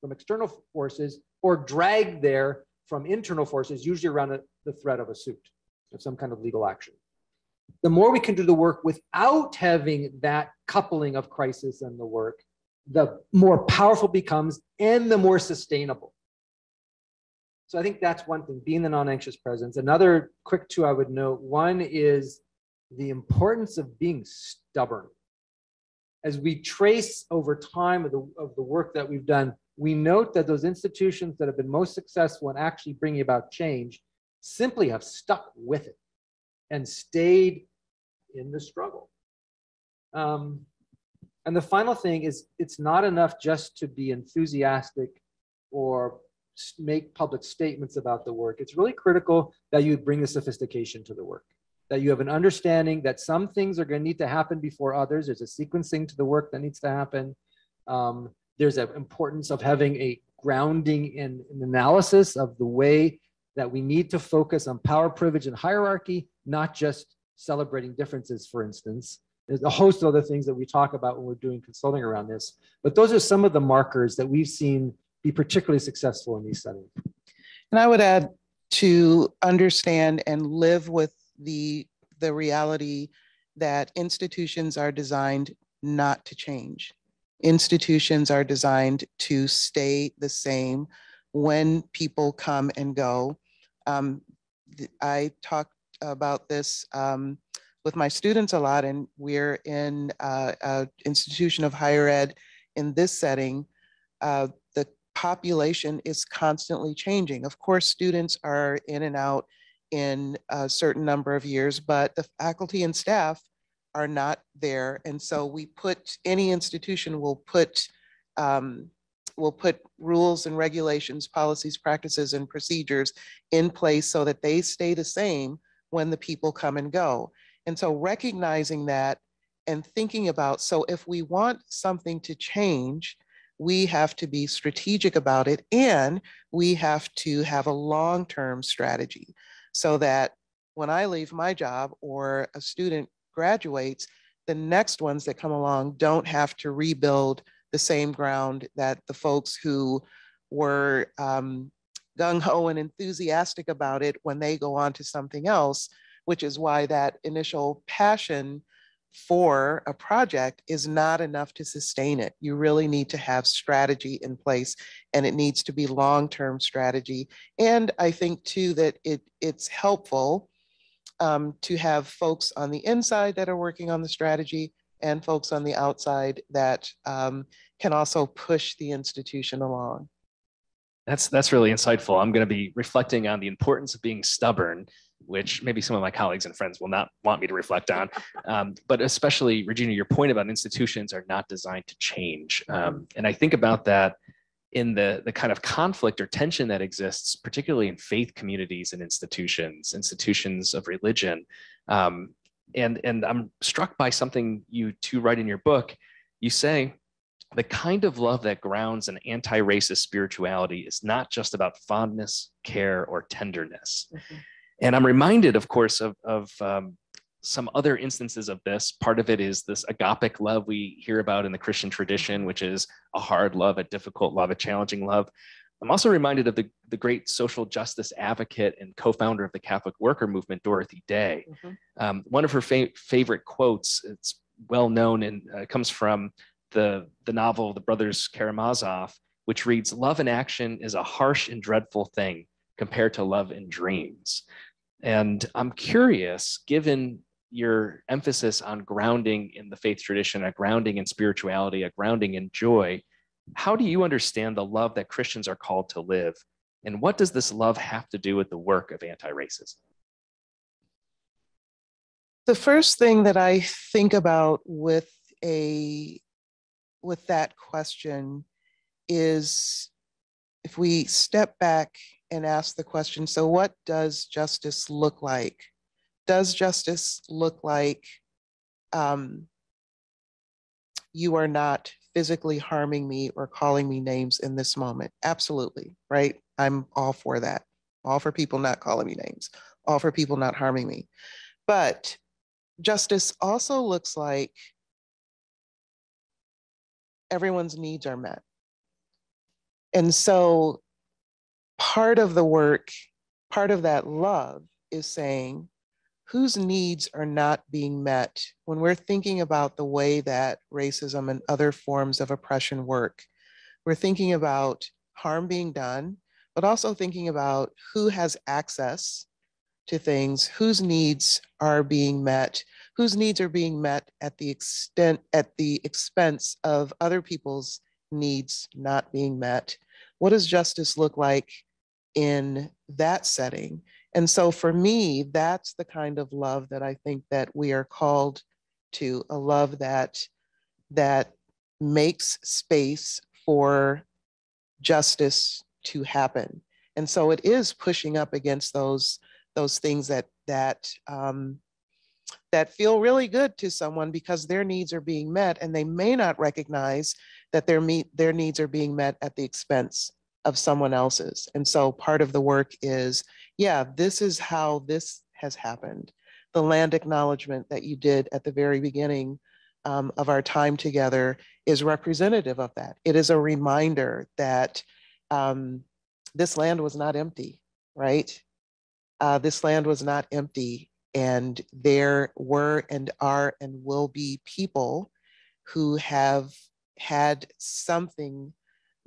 from external forces or dragged there from internal forces, usually around the threat of a suit, of some kind of legal action. The more we can do the work without having that coupling of crisis and the work, the more powerful it becomes and the more sustainable. So I think that's one thing, being the non-anxious presence. Another quick two I would note, one is the importance of being stubborn. As we trace over time of the work that we've done, we note that those institutions that have been most successful in actually bringing about change simply have stuck with it and stayed in the struggle. And the final thing is, it's not enough just to be enthusiastic or make public statements about the work. It's really critical that you bring the sophistication to the work, that you have an understanding that some things are going to need to happen before others. There's a sequencing to the work that needs to happen. There's an importance of having a grounding in an analysis of the way that we need to focus on power, privilege, and hierarchy, not just celebrating differences, for instance. There's a host of other things that we talk about when we're doing consulting around this. But those are some of the markers that we've seen be particularly successful in these settings.
And I would add, to understand and live with the reality that institutions are designed not to change. Institutions are designed to stay the same when people come and go. I talk about this with my students a lot, and we're in an institution of higher ed in this setting. The population is constantly changing. Of course, students are in and out in a certain number of years, but the faculty and staff are not there. And so any institution will put rules and regulations, policies, practices, and procedures in place so that they stay the same when the people come and go. And so recognizing that and thinking about, so if we want something to change, we have to be strategic about it, and we have to have a long-term strategy so that when I leave my job or a student graduates, the next ones that come along don't have to rebuild the same ground that the folks who were gung-ho and enthusiastic about it when they go on to something else, which is why that initial passion for a project is not enough to sustain it. You really need to have strategy in place, and it needs to be long-term strategy. And I think too that it's helpful to have folks on the inside that are working on the strategy and folks on the outside that can also push the institution along.
That's really insightful. I'm going to be reflecting on the importance of being stubborn, which maybe some of my colleagues and friends will not want me to reflect on. But especially, Regina, your point about institutions are not designed to change. And I think about that in the kind of conflict or tension that exists, particularly in faith communities and institutions of religion. And I'm struck by something you two write in your book. You say, the kind of love that grounds an anti-racist spirituality is not just about fondness, care, or tenderness. Mm-hmm. And I'm reminded, of course, of some other instances of this. Part of it is this agapic love we hear about in the Christian tradition, which is a hard love, a difficult love, a challenging love. I'm also reminded of the great social justice advocate and co-founder of the Catholic worker movement, Dorothy Day. Mm-hmm. One of her favorite quotes, it's well known, and comes from the novel The Brothers Karamazov, which reads, "Love in action is a harsh and dreadful thing compared to love in dreams." And I'm curious, given your emphasis on grounding in the faith tradition, a grounding in spirituality, a grounding in joy, how do you understand the love that Christians are called to live? And what does this love have to do with the work of anti-racism?
The first thing that I think about with that question is, if we step back and ask the question, so what does justice look like? Does justice look like you are not physically harming me or calling me names in this moment? Absolutely, right? I'm all for that. All for people not calling me names, all for people not harming me. But justice also looks like everyone's needs are met. And so part of the work, part of that love is saying, whose needs are not being met when we're thinking about the way that racism and other forms of oppression work? We're thinking about harm being done, but also thinking about who has access to things, whose needs are being met, whose needs are being met at the expense of other people's needs not being met. What does justice look like in that setting? And so for me, that's the kind of love that I think that we are called to, a love that makes space for justice to happen. And so it is pushing up against those things that feel really good to someone because their needs are being met, and they may not recognize that their needs are being met at the expense of someone else's. And so part of the work is, yeah, this is how this has happened. The land acknowledgement that you did at the very beginning of our time together is representative of that. It is a reminder that this land was not empty, right? This land was not empty, and there were and are and will be people who have had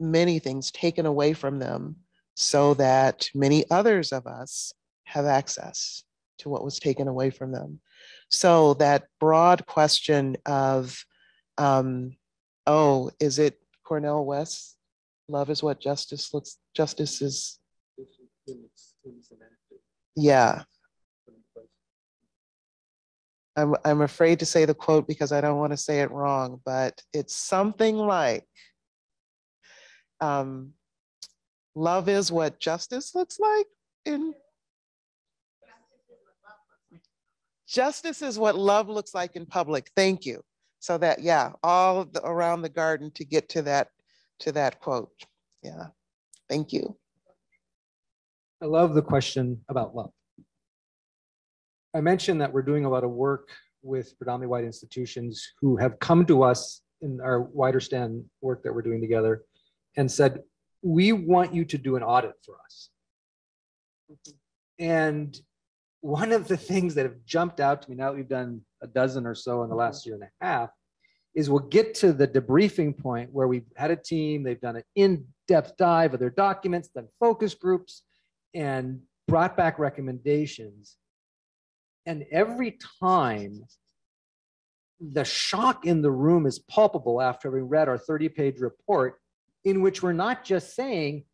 many things taken away from them so that many others of us have access to what was taken away from them. So that broad question of, is it Cornel West? Love is what justice is. Yeah. I'm afraid to say the quote because I don't want to say it wrong, but it's something like, love is what justice looks like justice is what love looks like in public. Thank you. So that, yeah, around the garden to get to that quote. Yeah, thank you.
I love the question about love. I mentioned that we're doing a lot of work with predominantly white institutions who have come to us in our wider stand work that we're doing together and said, we want you to do an audit for us. And one of the things that have jumped out to me, now that we've done a dozen or so in the last year and a half, is we'll get to the debriefing point where we've had a team, they've done an in-depth dive of their documents, done focus groups, and brought back recommendations. And every time, the shock in the room is palpable after we read our 30-page report, in which we're not just saying,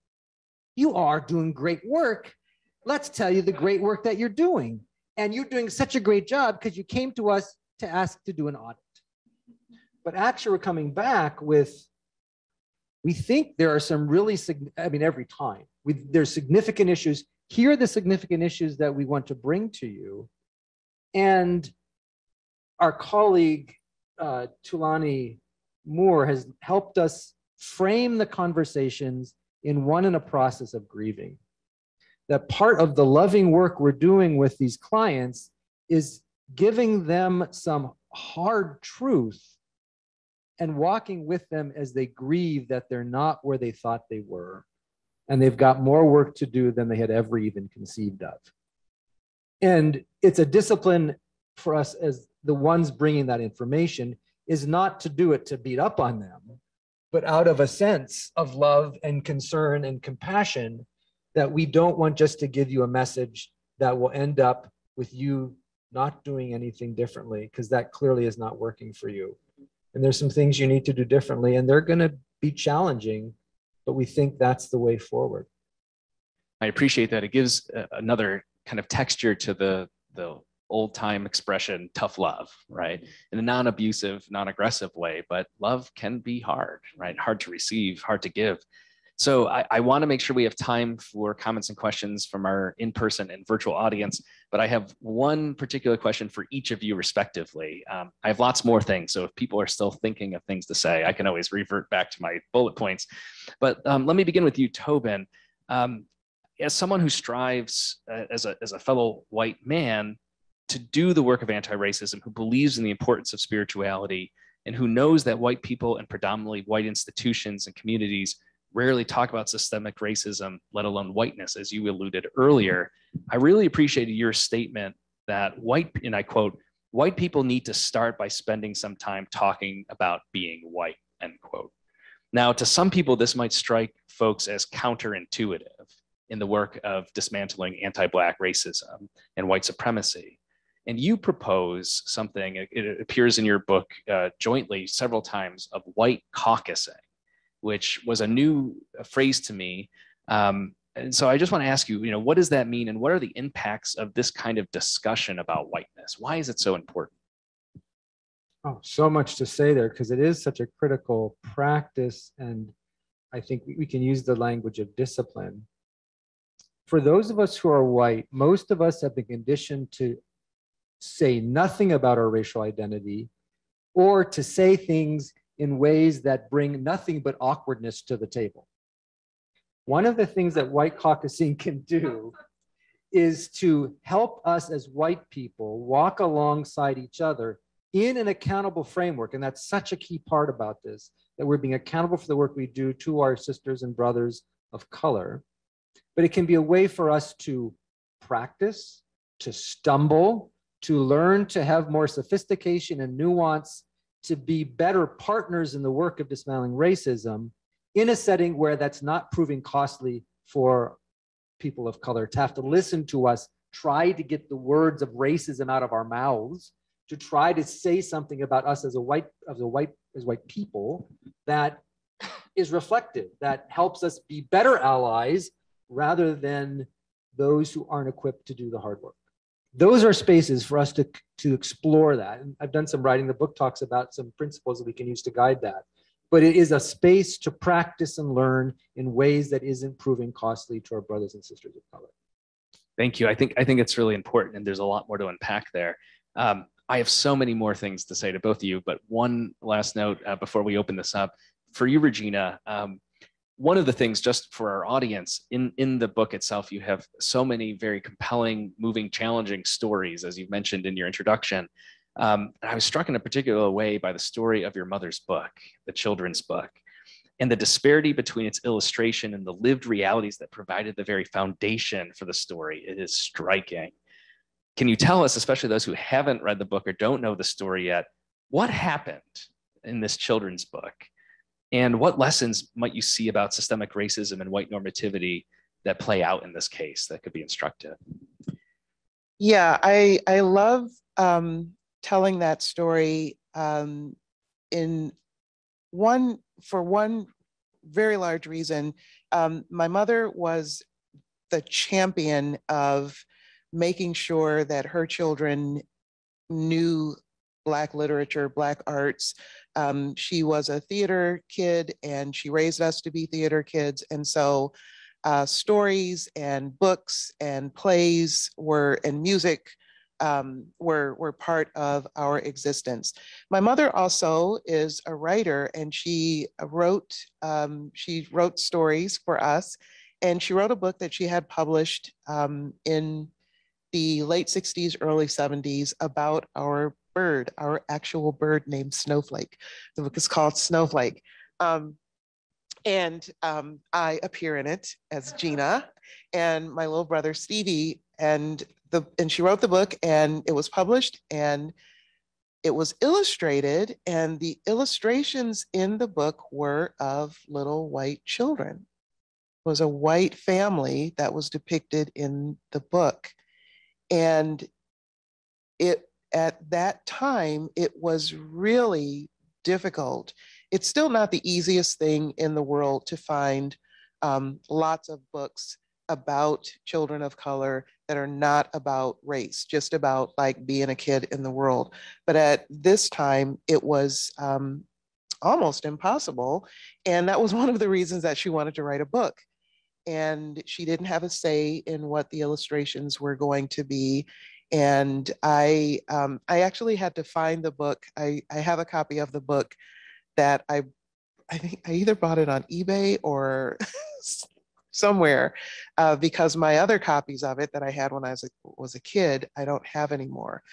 you are doing great work. Let's tell you the great work that you're doing. And you're doing such a great job because you came to us to ask to do an audit. But actually, we're coming back with, we think there are some really, every time, there's significant issues. Here are the significant issues that we want to bring to you. And our colleague, Tulani Moore, has helped us frame the conversations in a process of grieving. That part of the loving work we're doing with these clients is giving them some hard truth and walking with them as they grieve that they're not where they thought they were. And they've got more work to do than they had ever even conceived of. And it's a discipline for us as the ones bringing that information is not to do it to beat up on them, but out of a sense of love and concern and compassion, that we don't want just to give you a message that will end up with you not doing anything differently, because that clearly is not working for you. And there's some things you need to do differently, and they're going to be challenging, but we think that's the way forward.
I appreciate that. It gives another kind of texture to the old time expression, tough love, right? In a non-abusive, non-aggressive way, but love can be hard, right? Hard to receive, hard to give. So I want to make sure we have time for comments and questions from our in-person and virtual audience, but I have one particular question for each of you respectively. I have lots more things, so if people are still thinking of things to say, I can always revert back to my bullet points. But let me begin with you, Tobin. As someone who strives as a fellow white man to do the work of anti-racism, who believes in the importance of spirituality, and who knows that white people and predominantly white institutions and communities rarely talk about systemic racism, let alone whiteness, as you alluded earlier, I really appreciated your statement that and I quote, white people need to start by spending some time talking about being white, end quote. Now, to some people, this might strike folks as counterintuitive in the work of dismantling anti-Black racism and white supremacy. And you propose something, it appears in your book jointly several times, of white caucusing, which was a new phrase to me. And so I just want to ask you, what does that mean? And what are the impacts of this kind of discussion about whiteness? Why is it so important?
Oh, so much to say there, because it is such a critical practice. And I think we can use the language of discipline. For those of us who are white, most of us have been conditioned to say nothing about our racial identity, or to say things in ways that bring nothing but awkwardness to the table. One of the things that white caucusing can do is to help us as white people walk alongside each other in an accountable framework. And that's such a key part about this, that we're being accountable for the work we do to our sisters and brothers of color. But it can be a way for us to practice, to stumble, to learn to have more sophistication and nuance, to be better partners in the work of dismantling racism in a setting where that's not proving costly for people of color, to have to listen to us try to get the words of racism out of our mouths, to try to say something about us as white people that is reflective, that helps us be better allies rather than those who aren't equipped to do the hard work. Those are spaces for us to explore that. And I've done some writing. The book talks about some principles that we can use to guide that. But it is a space to practice and learn in ways that isn't proving costly to our brothers and sisters of color.
Thank you. I think it's really important, and there's a lot more to unpack there. I have so many more things to say to both of you, but one last note before we open this up. For you, Regina, one of the things, just for our audience, in the book itself, you have so many very compelling, moving, challenging stories, as you've mentioned in your introduction. And I was struck in a particular way by the story of your mother's book, the children's book, and the disparity between its illustration and the lived realities that provided the very foundation for the story. It is striking. Can you tell us, especially those who haven't read the book or don't know the story yet, what happened in this children's book? And what lessons might you see about systemic racism and white normativity that play out in this case that could be instructive?
Yeah, I love telling that story for one very large reason. My mother was the champion of making sure that her children knew Black literature, Black arts. She was a theater kid, and she raised us to be theater kids. And so stories and books and plays and music were part of our existence. My mother also is a writer, and she wrote stories for us. And she wrote a book that she had published in the late 60s, early 70s about our actual bird named Snowflake. The book is called Snowflake. And I appear in it as Gina, and my little brother Stevie, and she wrote the book, and it was published, and it was illustrated, and the illustrations in the book were of little white children. It was a white family that was depicted in the book. And at that time, it was really difficult it's still not the easiest thing in the world to find lots of books about children of color that are not about race, just about like being a kid in the world. But at this time, it was almost impossible. And that was one of the reasons that she wanted to write a book. And she didn't have a say in what the illustrations were going to be. And I actually had to find the book. I have a copy of the book that I think I either bought it on eBay or somewhere because my other copies of it that I had when I was a kid, I don't have anymore.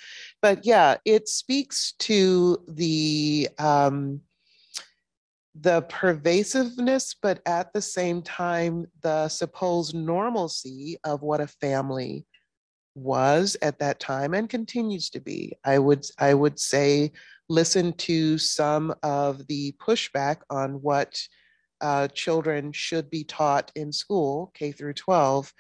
But yeah, it speaks to the pervasiveness, but at the same time, the supposed normalcy of what a family was at that time and continues to be. I would say, listen to some of the pushback on what children should be taught in school, K through 12,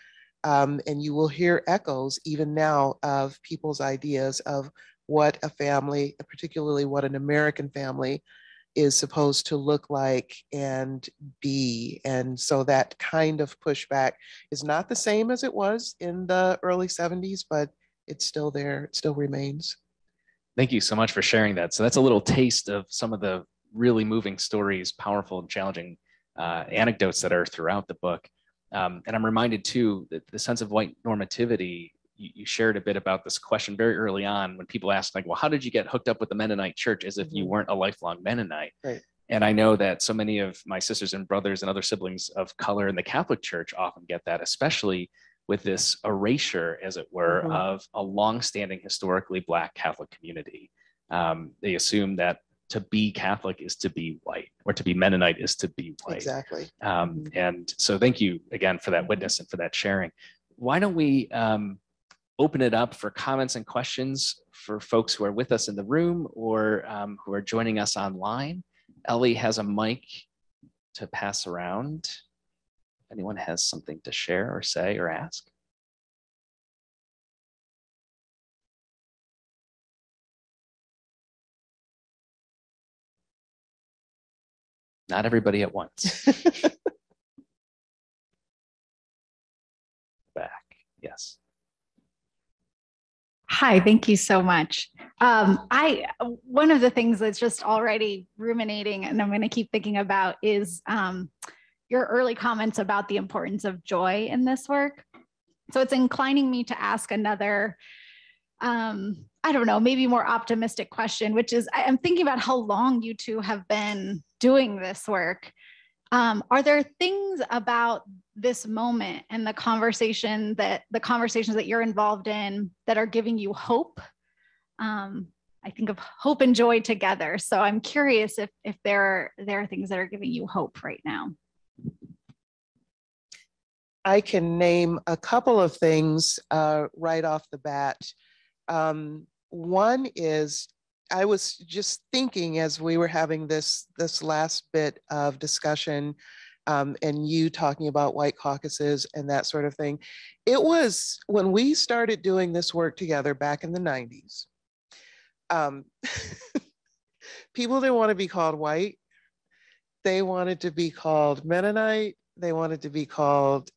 and you will hear echoes even now of people's ideas of what a family, particularly what an American family, is supposed to look like and be. And so that kind of pushback is not the same as it was in the early 70s, but it's still there, it still remains.
Thank you so much for sharing that. So that's a little taste of some of the really moving stories, powerful and challenging anecdotes that are throughout the book. And I'm reminded too that the sense of white normativity, you shared a bit about this question very early on when people ask like, well, how did you get hooked up with the Mennonite church, as if you weren't a lifelong Mennonite?
Right.
And I know that so many of my sisters and brothers and other siblings of color in the Catholic Church often get that, especially with this erasure, as it were, of a longstanding historically Black Catholic community. They assume that to be Catholic is to be white, or to be Mennonite is to be white.
Exactly.
And so thank you again for that witness and for that sharing. Why don't we open it up for comments and questions for folks who are with us in the room or who are joining us online. Ellie has a mic to pass around. If anyone has something to share or say or ask. Not everybody at once. Back, yes.
Hi, thank you so much. One of the things that's just already ruminating and I'm going to keep thinking about is your early comments about the importance of joy in this work. So it's inclining me to ask another, I don't know, maybe more optimistic question, which is I'm thinking about how long you two have been doing this work. Are there things about this moment and the conversations that you're involved in that are giving you hope? I think of hope and joy together. So I'm curious if there are things that are giving you hope right now.
I can name a couple of things right off the bat. One is, I was just thinking as we were having this last bit of discussion and you talking about white caucuses and that sort of thing. It was when we started doing this work together back in the 90s. People didn't want to be called white. They wanted to be called Mennonite. They wanted to be called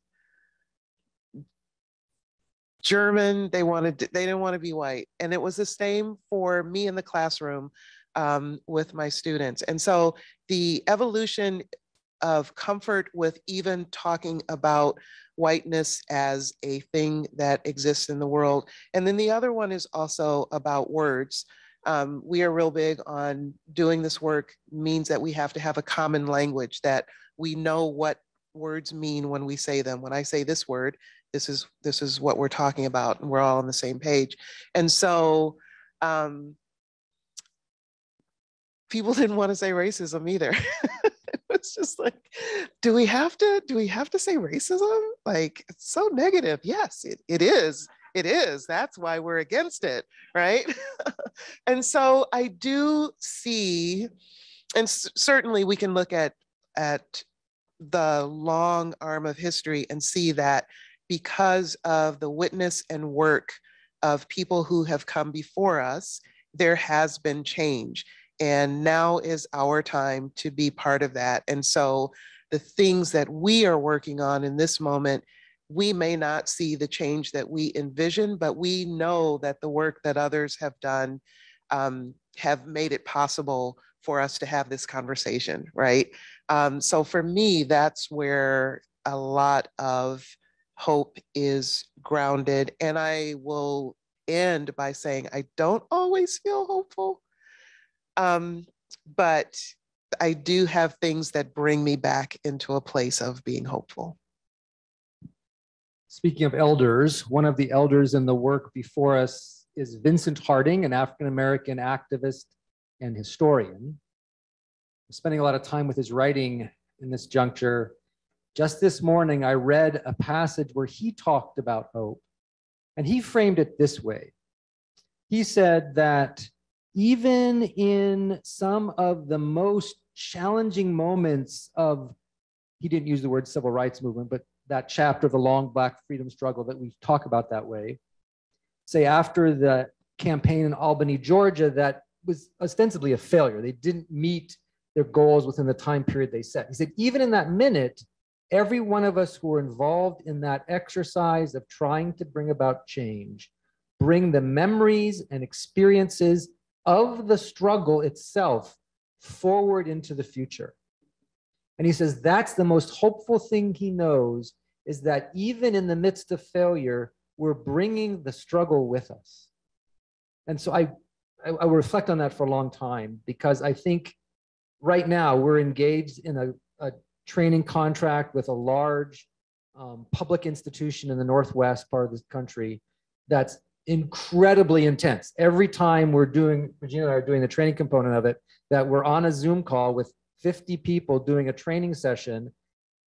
German. They didn't want to be white. And it was the same for me in the classroom with my students. And so the evolution of comfort with even talking about whiteness as a thing that exists in the world. And then the other one is also about words. We are real big on doing this work means that we have to have a common language, that we know what words mean when we say them. When I say this word, this is what we're talking about, and we're all on the same page. And so people didn't want to say racism either. It's just like, do we have to say racism? Like, it's so negative. Yes, it is. It is. That's why we're against it, right? And so I do see, and certainly we can look at the long arm of history and see that because of the witness and work of people who have come before us, there has been change. And now is our time to be part of that. And so the things that we are working on in this moment, we may not see the change that we envision, but we know that the work that others have done have made it possible for us to have this conversation, right? So for me, that's where a lot of hope is grounded. And I will end by saying, I don't always feel hopeful, but I do have things that bring me back into a place of being hopeful.
Speaking of elders, one of the elders in the work before us is Vincent Harding, an African-American activist and historian. I'm spending a lot of time with his writing in this juncture. Just this morning, I read a passage where he talked about hope, and he framed it this way. He said that even in some of the most challenging moments of, he didn't use the word civil rights movement, but that chapter of the long Black freedom struggle that we talk about that way, say after the campaign in Albany, Georgia, that was ostensibly a failure. They didn't meet their goals within the time period they set. He said, even in that minute, every one of us who were involved in that exercise of trying to bring about change, bring the memories and experiences of the struggle itself forward into the future. And he says that's the most hopeful thing he knows, is that even in the midst of failure, we're bringing the struggle with us. And so I reflect on that for a long time, because I think right now we're engaged in a training contract with a large public institution in the Northwest part of the country that's incredibly intense. Every time Regina and I are doing the training component of it, that we're on a Zoom call with 50 people doing a training session.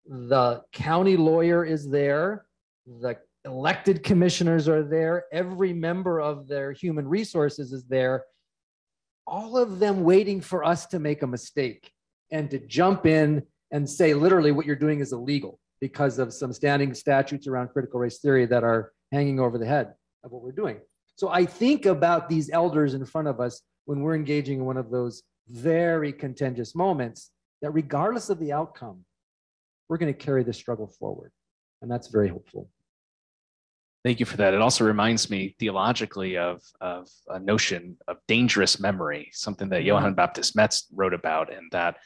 The county lawyer is there, the elected commissioners are there, every member of their human resources is there, all of them waiting for us to make a mistake and to jump in and say literally what you're doing is illegal because of some standing statutes around critical race theory that are hanging over the head of what we're doing. So I think about these elders in front of us when we're engaging in one of those very contentious moments, that regardless of the outcome, we're going to carry this struggle forward. And that's very hopeful.
Thank you for that. It also reminds me theologically of a notion of dangerous memory, something that Johann Baptist Metz wrote about, and that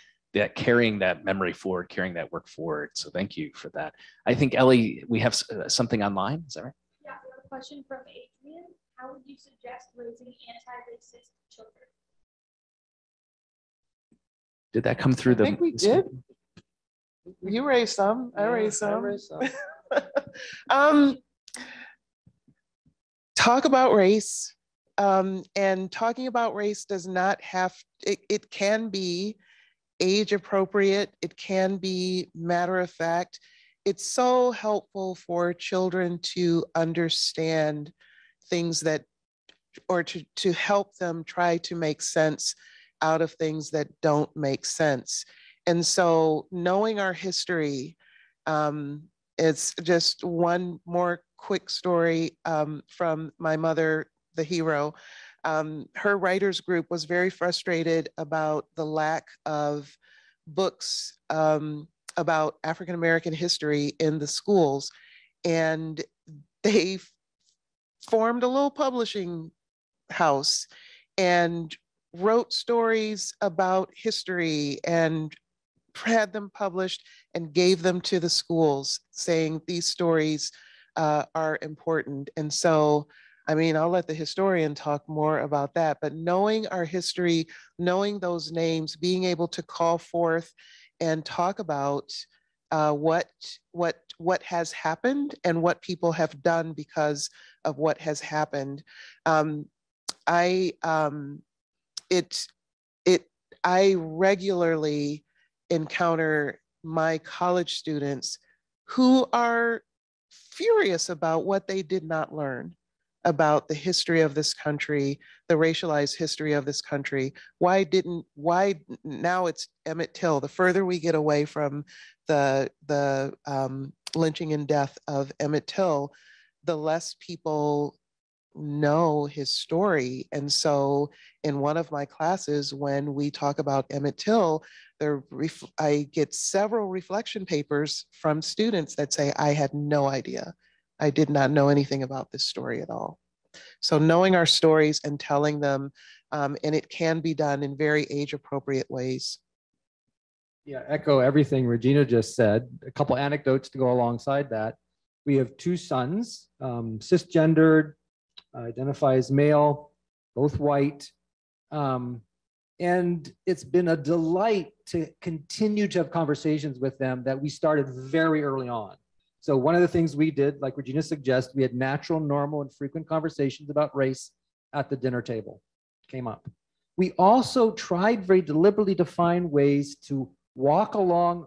carrying that memory forward, carrying that work forward. So thank you for that. I think, Ellie, we have something online. Is that right?
Yeah, we have a question from Adrian. How would you suggest raising anti-racist children?
Did that come through
I think we did. You raised some. I raised some. Talk about race. And talking about race does not have, it can be age appropriate. It can be matter of fact. It's so helpful for children to understand things that, or to help them try to make sense out of things that don't make sense. And so knowing our history, it's just one more quick story from my mother, the hero. Her writers group was very frustrated about the lack of books about African-American history in the schools. And they formed a little publishing house and wrote stories about history and had them published and gave them to the schools, saying these stories are important. And so, I mean, I'll let the historian talk more about that, but knowing our history, knowing those names, being able to call forth and talk about what has happened and what people have done because of what has happened. I regularly encounter my college students who are furious about what they did not learn about the history of this country, the racialized history of this country. Why now it's Emmett Till. The further we get away from the lynching and death of Emmett Till, the less people know his story. And so in one of my classes, when we talk about Emmett Till, I get several reflection papers from students that say, I had no idea. I did not know anything about this story at all. So knowing our stories and telling them, and it can be done in very age-appropriate ways.
Yeah, echo everything Regina just said. A couple anecdotes to go alongside that. We have two sons, cisgendered, identify as male, both white. And it's been a delight to continue to have conversations with them that we started very early on. So one of the things we did, like Regina suggests, we had natural, normal, and frequent conversations about race at the dinner table. Came up. We also tried very deliberately to find ways to walk along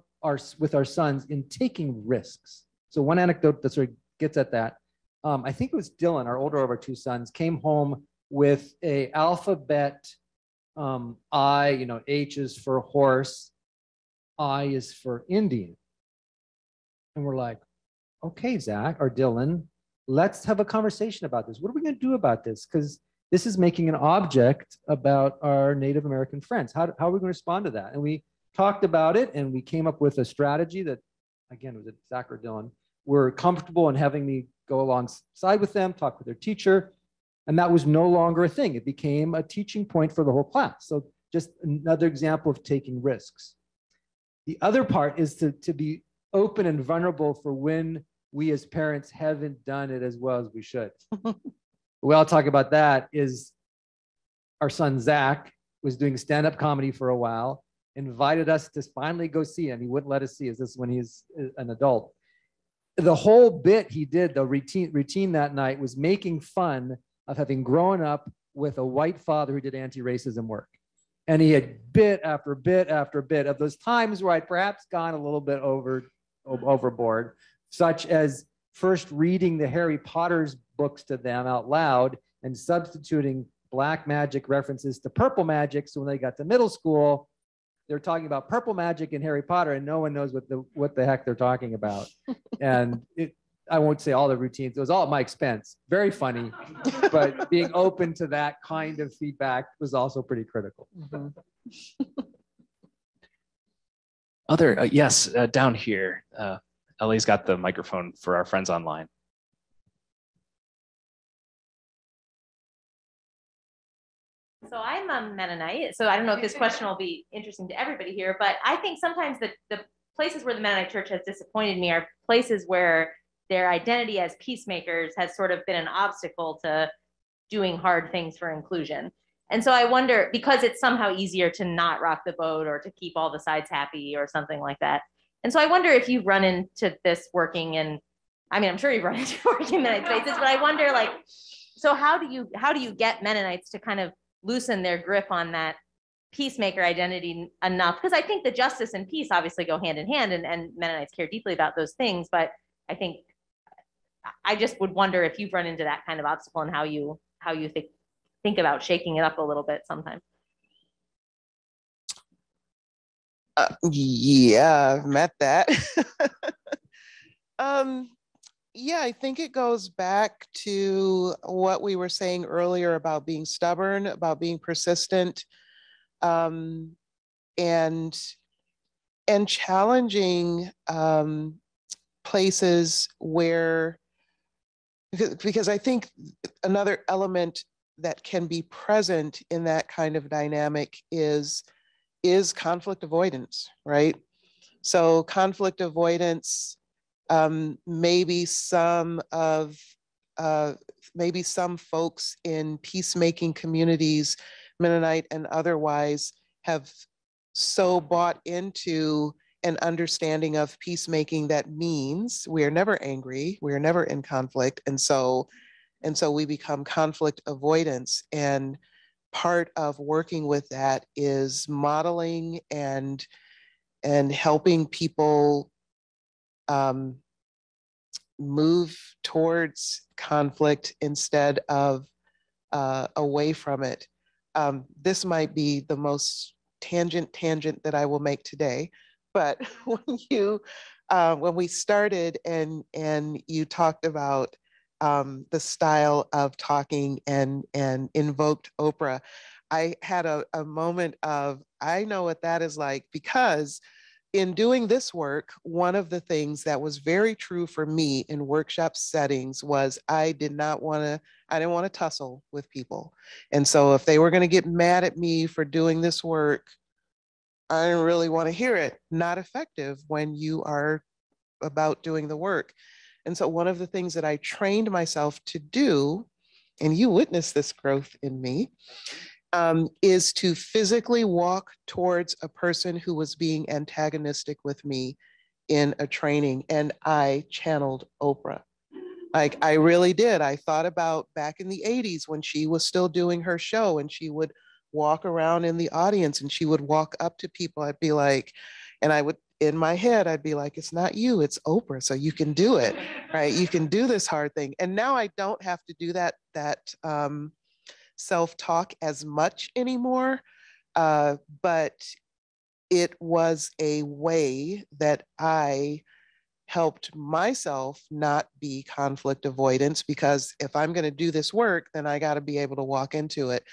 with our sons in taking risks. So one anecdote that sort of gets at that, I think it was Dylan, our older of our two sons, came home with a alphabet I, H is for horse, I is for Indian. And we're like, okay, Zach or Dylan, let's have a conversation about this. What are we going to do about this? Because this is making an object about our Native American friends. How are we going to respond to that? And we talked about it, and we came up with a strategy that, again, was it Zach or Dylan, were comfortable in having me go alongside with them, talk with their teacher. And that was no longer a thing. It became a teaching point for the whole class. So just another example of taking risks. The other part is to be open and vulnerable for when we as parents haven't done it as well as we should. The way I'll talk about that is our son, Zach, was doing stand-up comedy for a while, invited us to finally go see him. He wouldn't let us see us. This is when he's an adult. The whole bit he did, the routine that night, was making fun of having grown up with a white father who did anti-racism work. And he had bit after bit after bit of those times where I'd perhaps gone a little bit overboard, such as first reading the Harry Potter's books to them out loud and substituting black magic references to purple magic. So when they got to middle school, they're talking about purple magic and Harry Potter, and no one knows what the heck they're talking about. And I won't say all the routines. It was all at my expense. Very funny, but being open to that kind of feedback was also pretty critical.
Mm-hmm. Yes, down here. Ellie's got the microphone for our friends online.
So I'm a Mennonite, so I don't know if this question will be interesting to everybody here, but I think sometimes the places where the Mennonite church has disappointed me are places where their identity as peacemakers has sort of been an obstacle to doing hard things for inclusion. And so I wonder, because it's somehow easier to not rock the boat or to keep all the sides happy or something like that. And so I wonder if you've run into this working in, I mean, I'm sure you've run into working in Mennonite spaces, but I wonder, like, so how do you get Mennonites to kind of loosen their grip on that peacemaker identity enough? Because I think the justice and peace obviously go hand in hand, and Mennonites care deeply about those things. But I just would wonder if you've run into that kind of obstacle and how you think about shaking it up a little bit sometimes.
Yeah, I've met that. Yeah, I think it goes back to what we were saying earlier about being stubborn, about being persistent, and challenging places where, because I think another element that can be present in that kind of dynamic is conflict avoidance, right? So conflict avoidance, maybe some folks in peacemaking communities, Mennonite and otherwise, have so bought into an understanding of peacemaking that means we are never angry, we are never in conflict, and so we become conflict avoidance. And part of working with that is modeling and helping people move towards conflict instead of away from it. This might be the most tangent that I will make today, but when we started and you talked about the style of talking and invoked Oprah. I had a moment of, I know what that is like, because in doing this work, one of the things that was very true for me in workshop settings was I didn't want to tussle with people. And so if they were going to get mad at me for doing this work, I didn't really want to hear it. Not effective when you are about doing the work. And so one of the things that I trained myself to do, and you witnessed this growth in me, is to physically walk towards a person who was being antagonistic with me in a training. And I channeled Oprah. Like, I really did. I thought about back in the 80s when she was still doing her show, and she would walk around in the audience and she would walk up to people. I'd be like, and I would, in my head, I'd be like, it's not you, it's Oprah. So you can do it, right? You can do this hard thing. And now I don't have to do that self-talk as much anymore. But it was a way that I helped myself not be conflict avoidance, because if I'm going to do this work, then I got to be able to walk into it.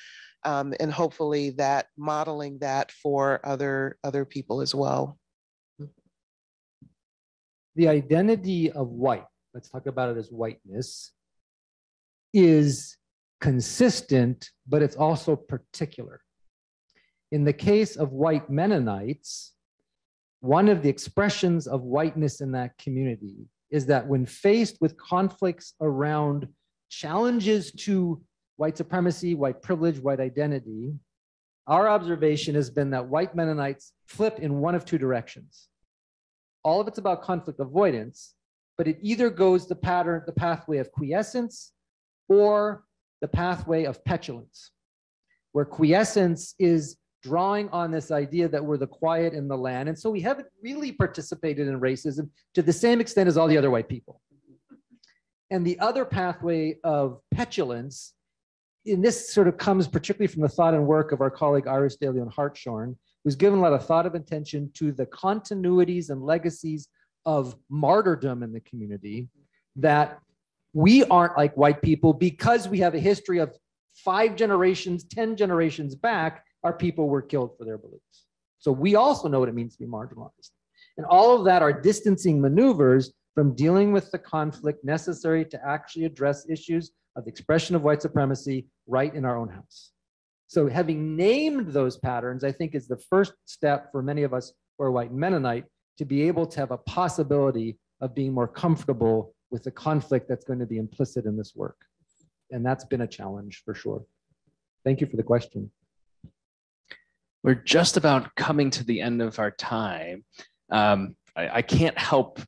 And hopefully that modeling that for other people as well.
The identity of white, let's talk about it as whiteness, is consistent, but it's also particular. In the case of white Mennonites, one of the expressions of whiteness in that community is that when faced with conflicts around challenges to white supremacy, white privilege, white identity, our observation has been that white Mennonites flip in one of two directions. All of it's about conflict avoidance, but it either goes the pathway of quiescence or the pathway of petulance, where quiescence is drawing on this idea that we're the quiet in the land. And so we haven't really participated in racism to the same extent as all the other white people. And the other pathway of petulance, and this sort of comes particularly from the thought and work of our colleague Iris De Leon Hartshorn, who's given a lot of thought of intention to the continuities and legacies of martyrdom in the community, that we aren't like white people because we have a history of 5 generations, 10 generations back, our people were killed for their beliefs. So we also know what it means to be marginalized. And all of that are distancing maneuvers from dealing with the conflict necessary to actually address issues of the expression of white supremacy right in our own house. So having named those patterns, I think, is the first step for many of us who are white Mennonite to be able to have a possibility of being more comfortable with the conflict that's going to be implicit in this work. And that's been a challenge for sure. Thank you for the question.
We're just about coming to the end of our time. I can't help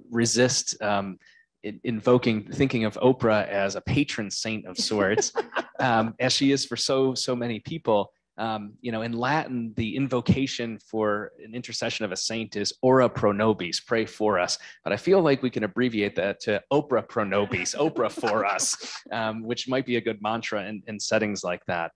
resist thinking of Oprah as a patron saint of sorts, as she is for so many people. In Latin, the invocation for an intercession of a saint is ora pro nobis, pray for us. But I feel like we can abbreviate that to Oprah pro nobis, Oprah for us, which might be a good mantra in settings like that.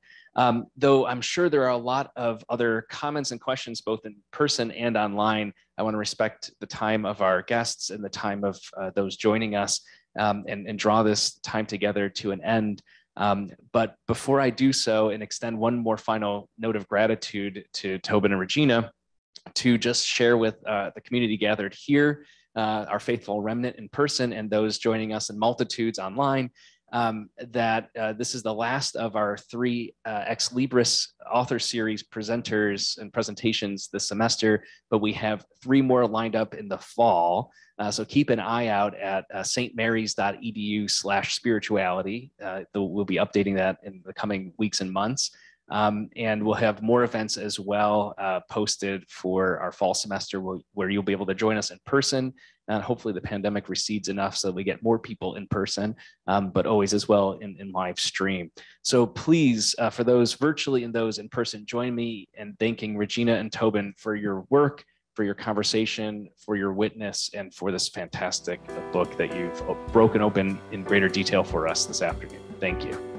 Though I'm sure there are a lot of other comments and questions, both in person and online. I want to respect the time of our guests and the time of those joining us, and draw this time together to an end. But before I do so and extend one more final note of gratitude to Tobin and Regina, to just share with the community gathered here, our faithful remnant in person and those joining us in multitudes online, that this is the last of our 3 Ex Libris author series presenters and presentations this semester, but we have 3 more lined up in the fall. So keep an eye out at stmarys.edu/spirituality. We'll be updating that in the coming weeks and months. And we'll have more events as well posted for our fall semester where you'll be able to join us in person. And hopefully the pandemic recedes enough so we get more people in person, but always as well in live stream. So please, for those virtually and those in person, join me in thanking Regina and Tobin for your work, for your conversation, for your witness, and for this fantastic book that you've broken open in greater detail for us this afternoon. Thank you.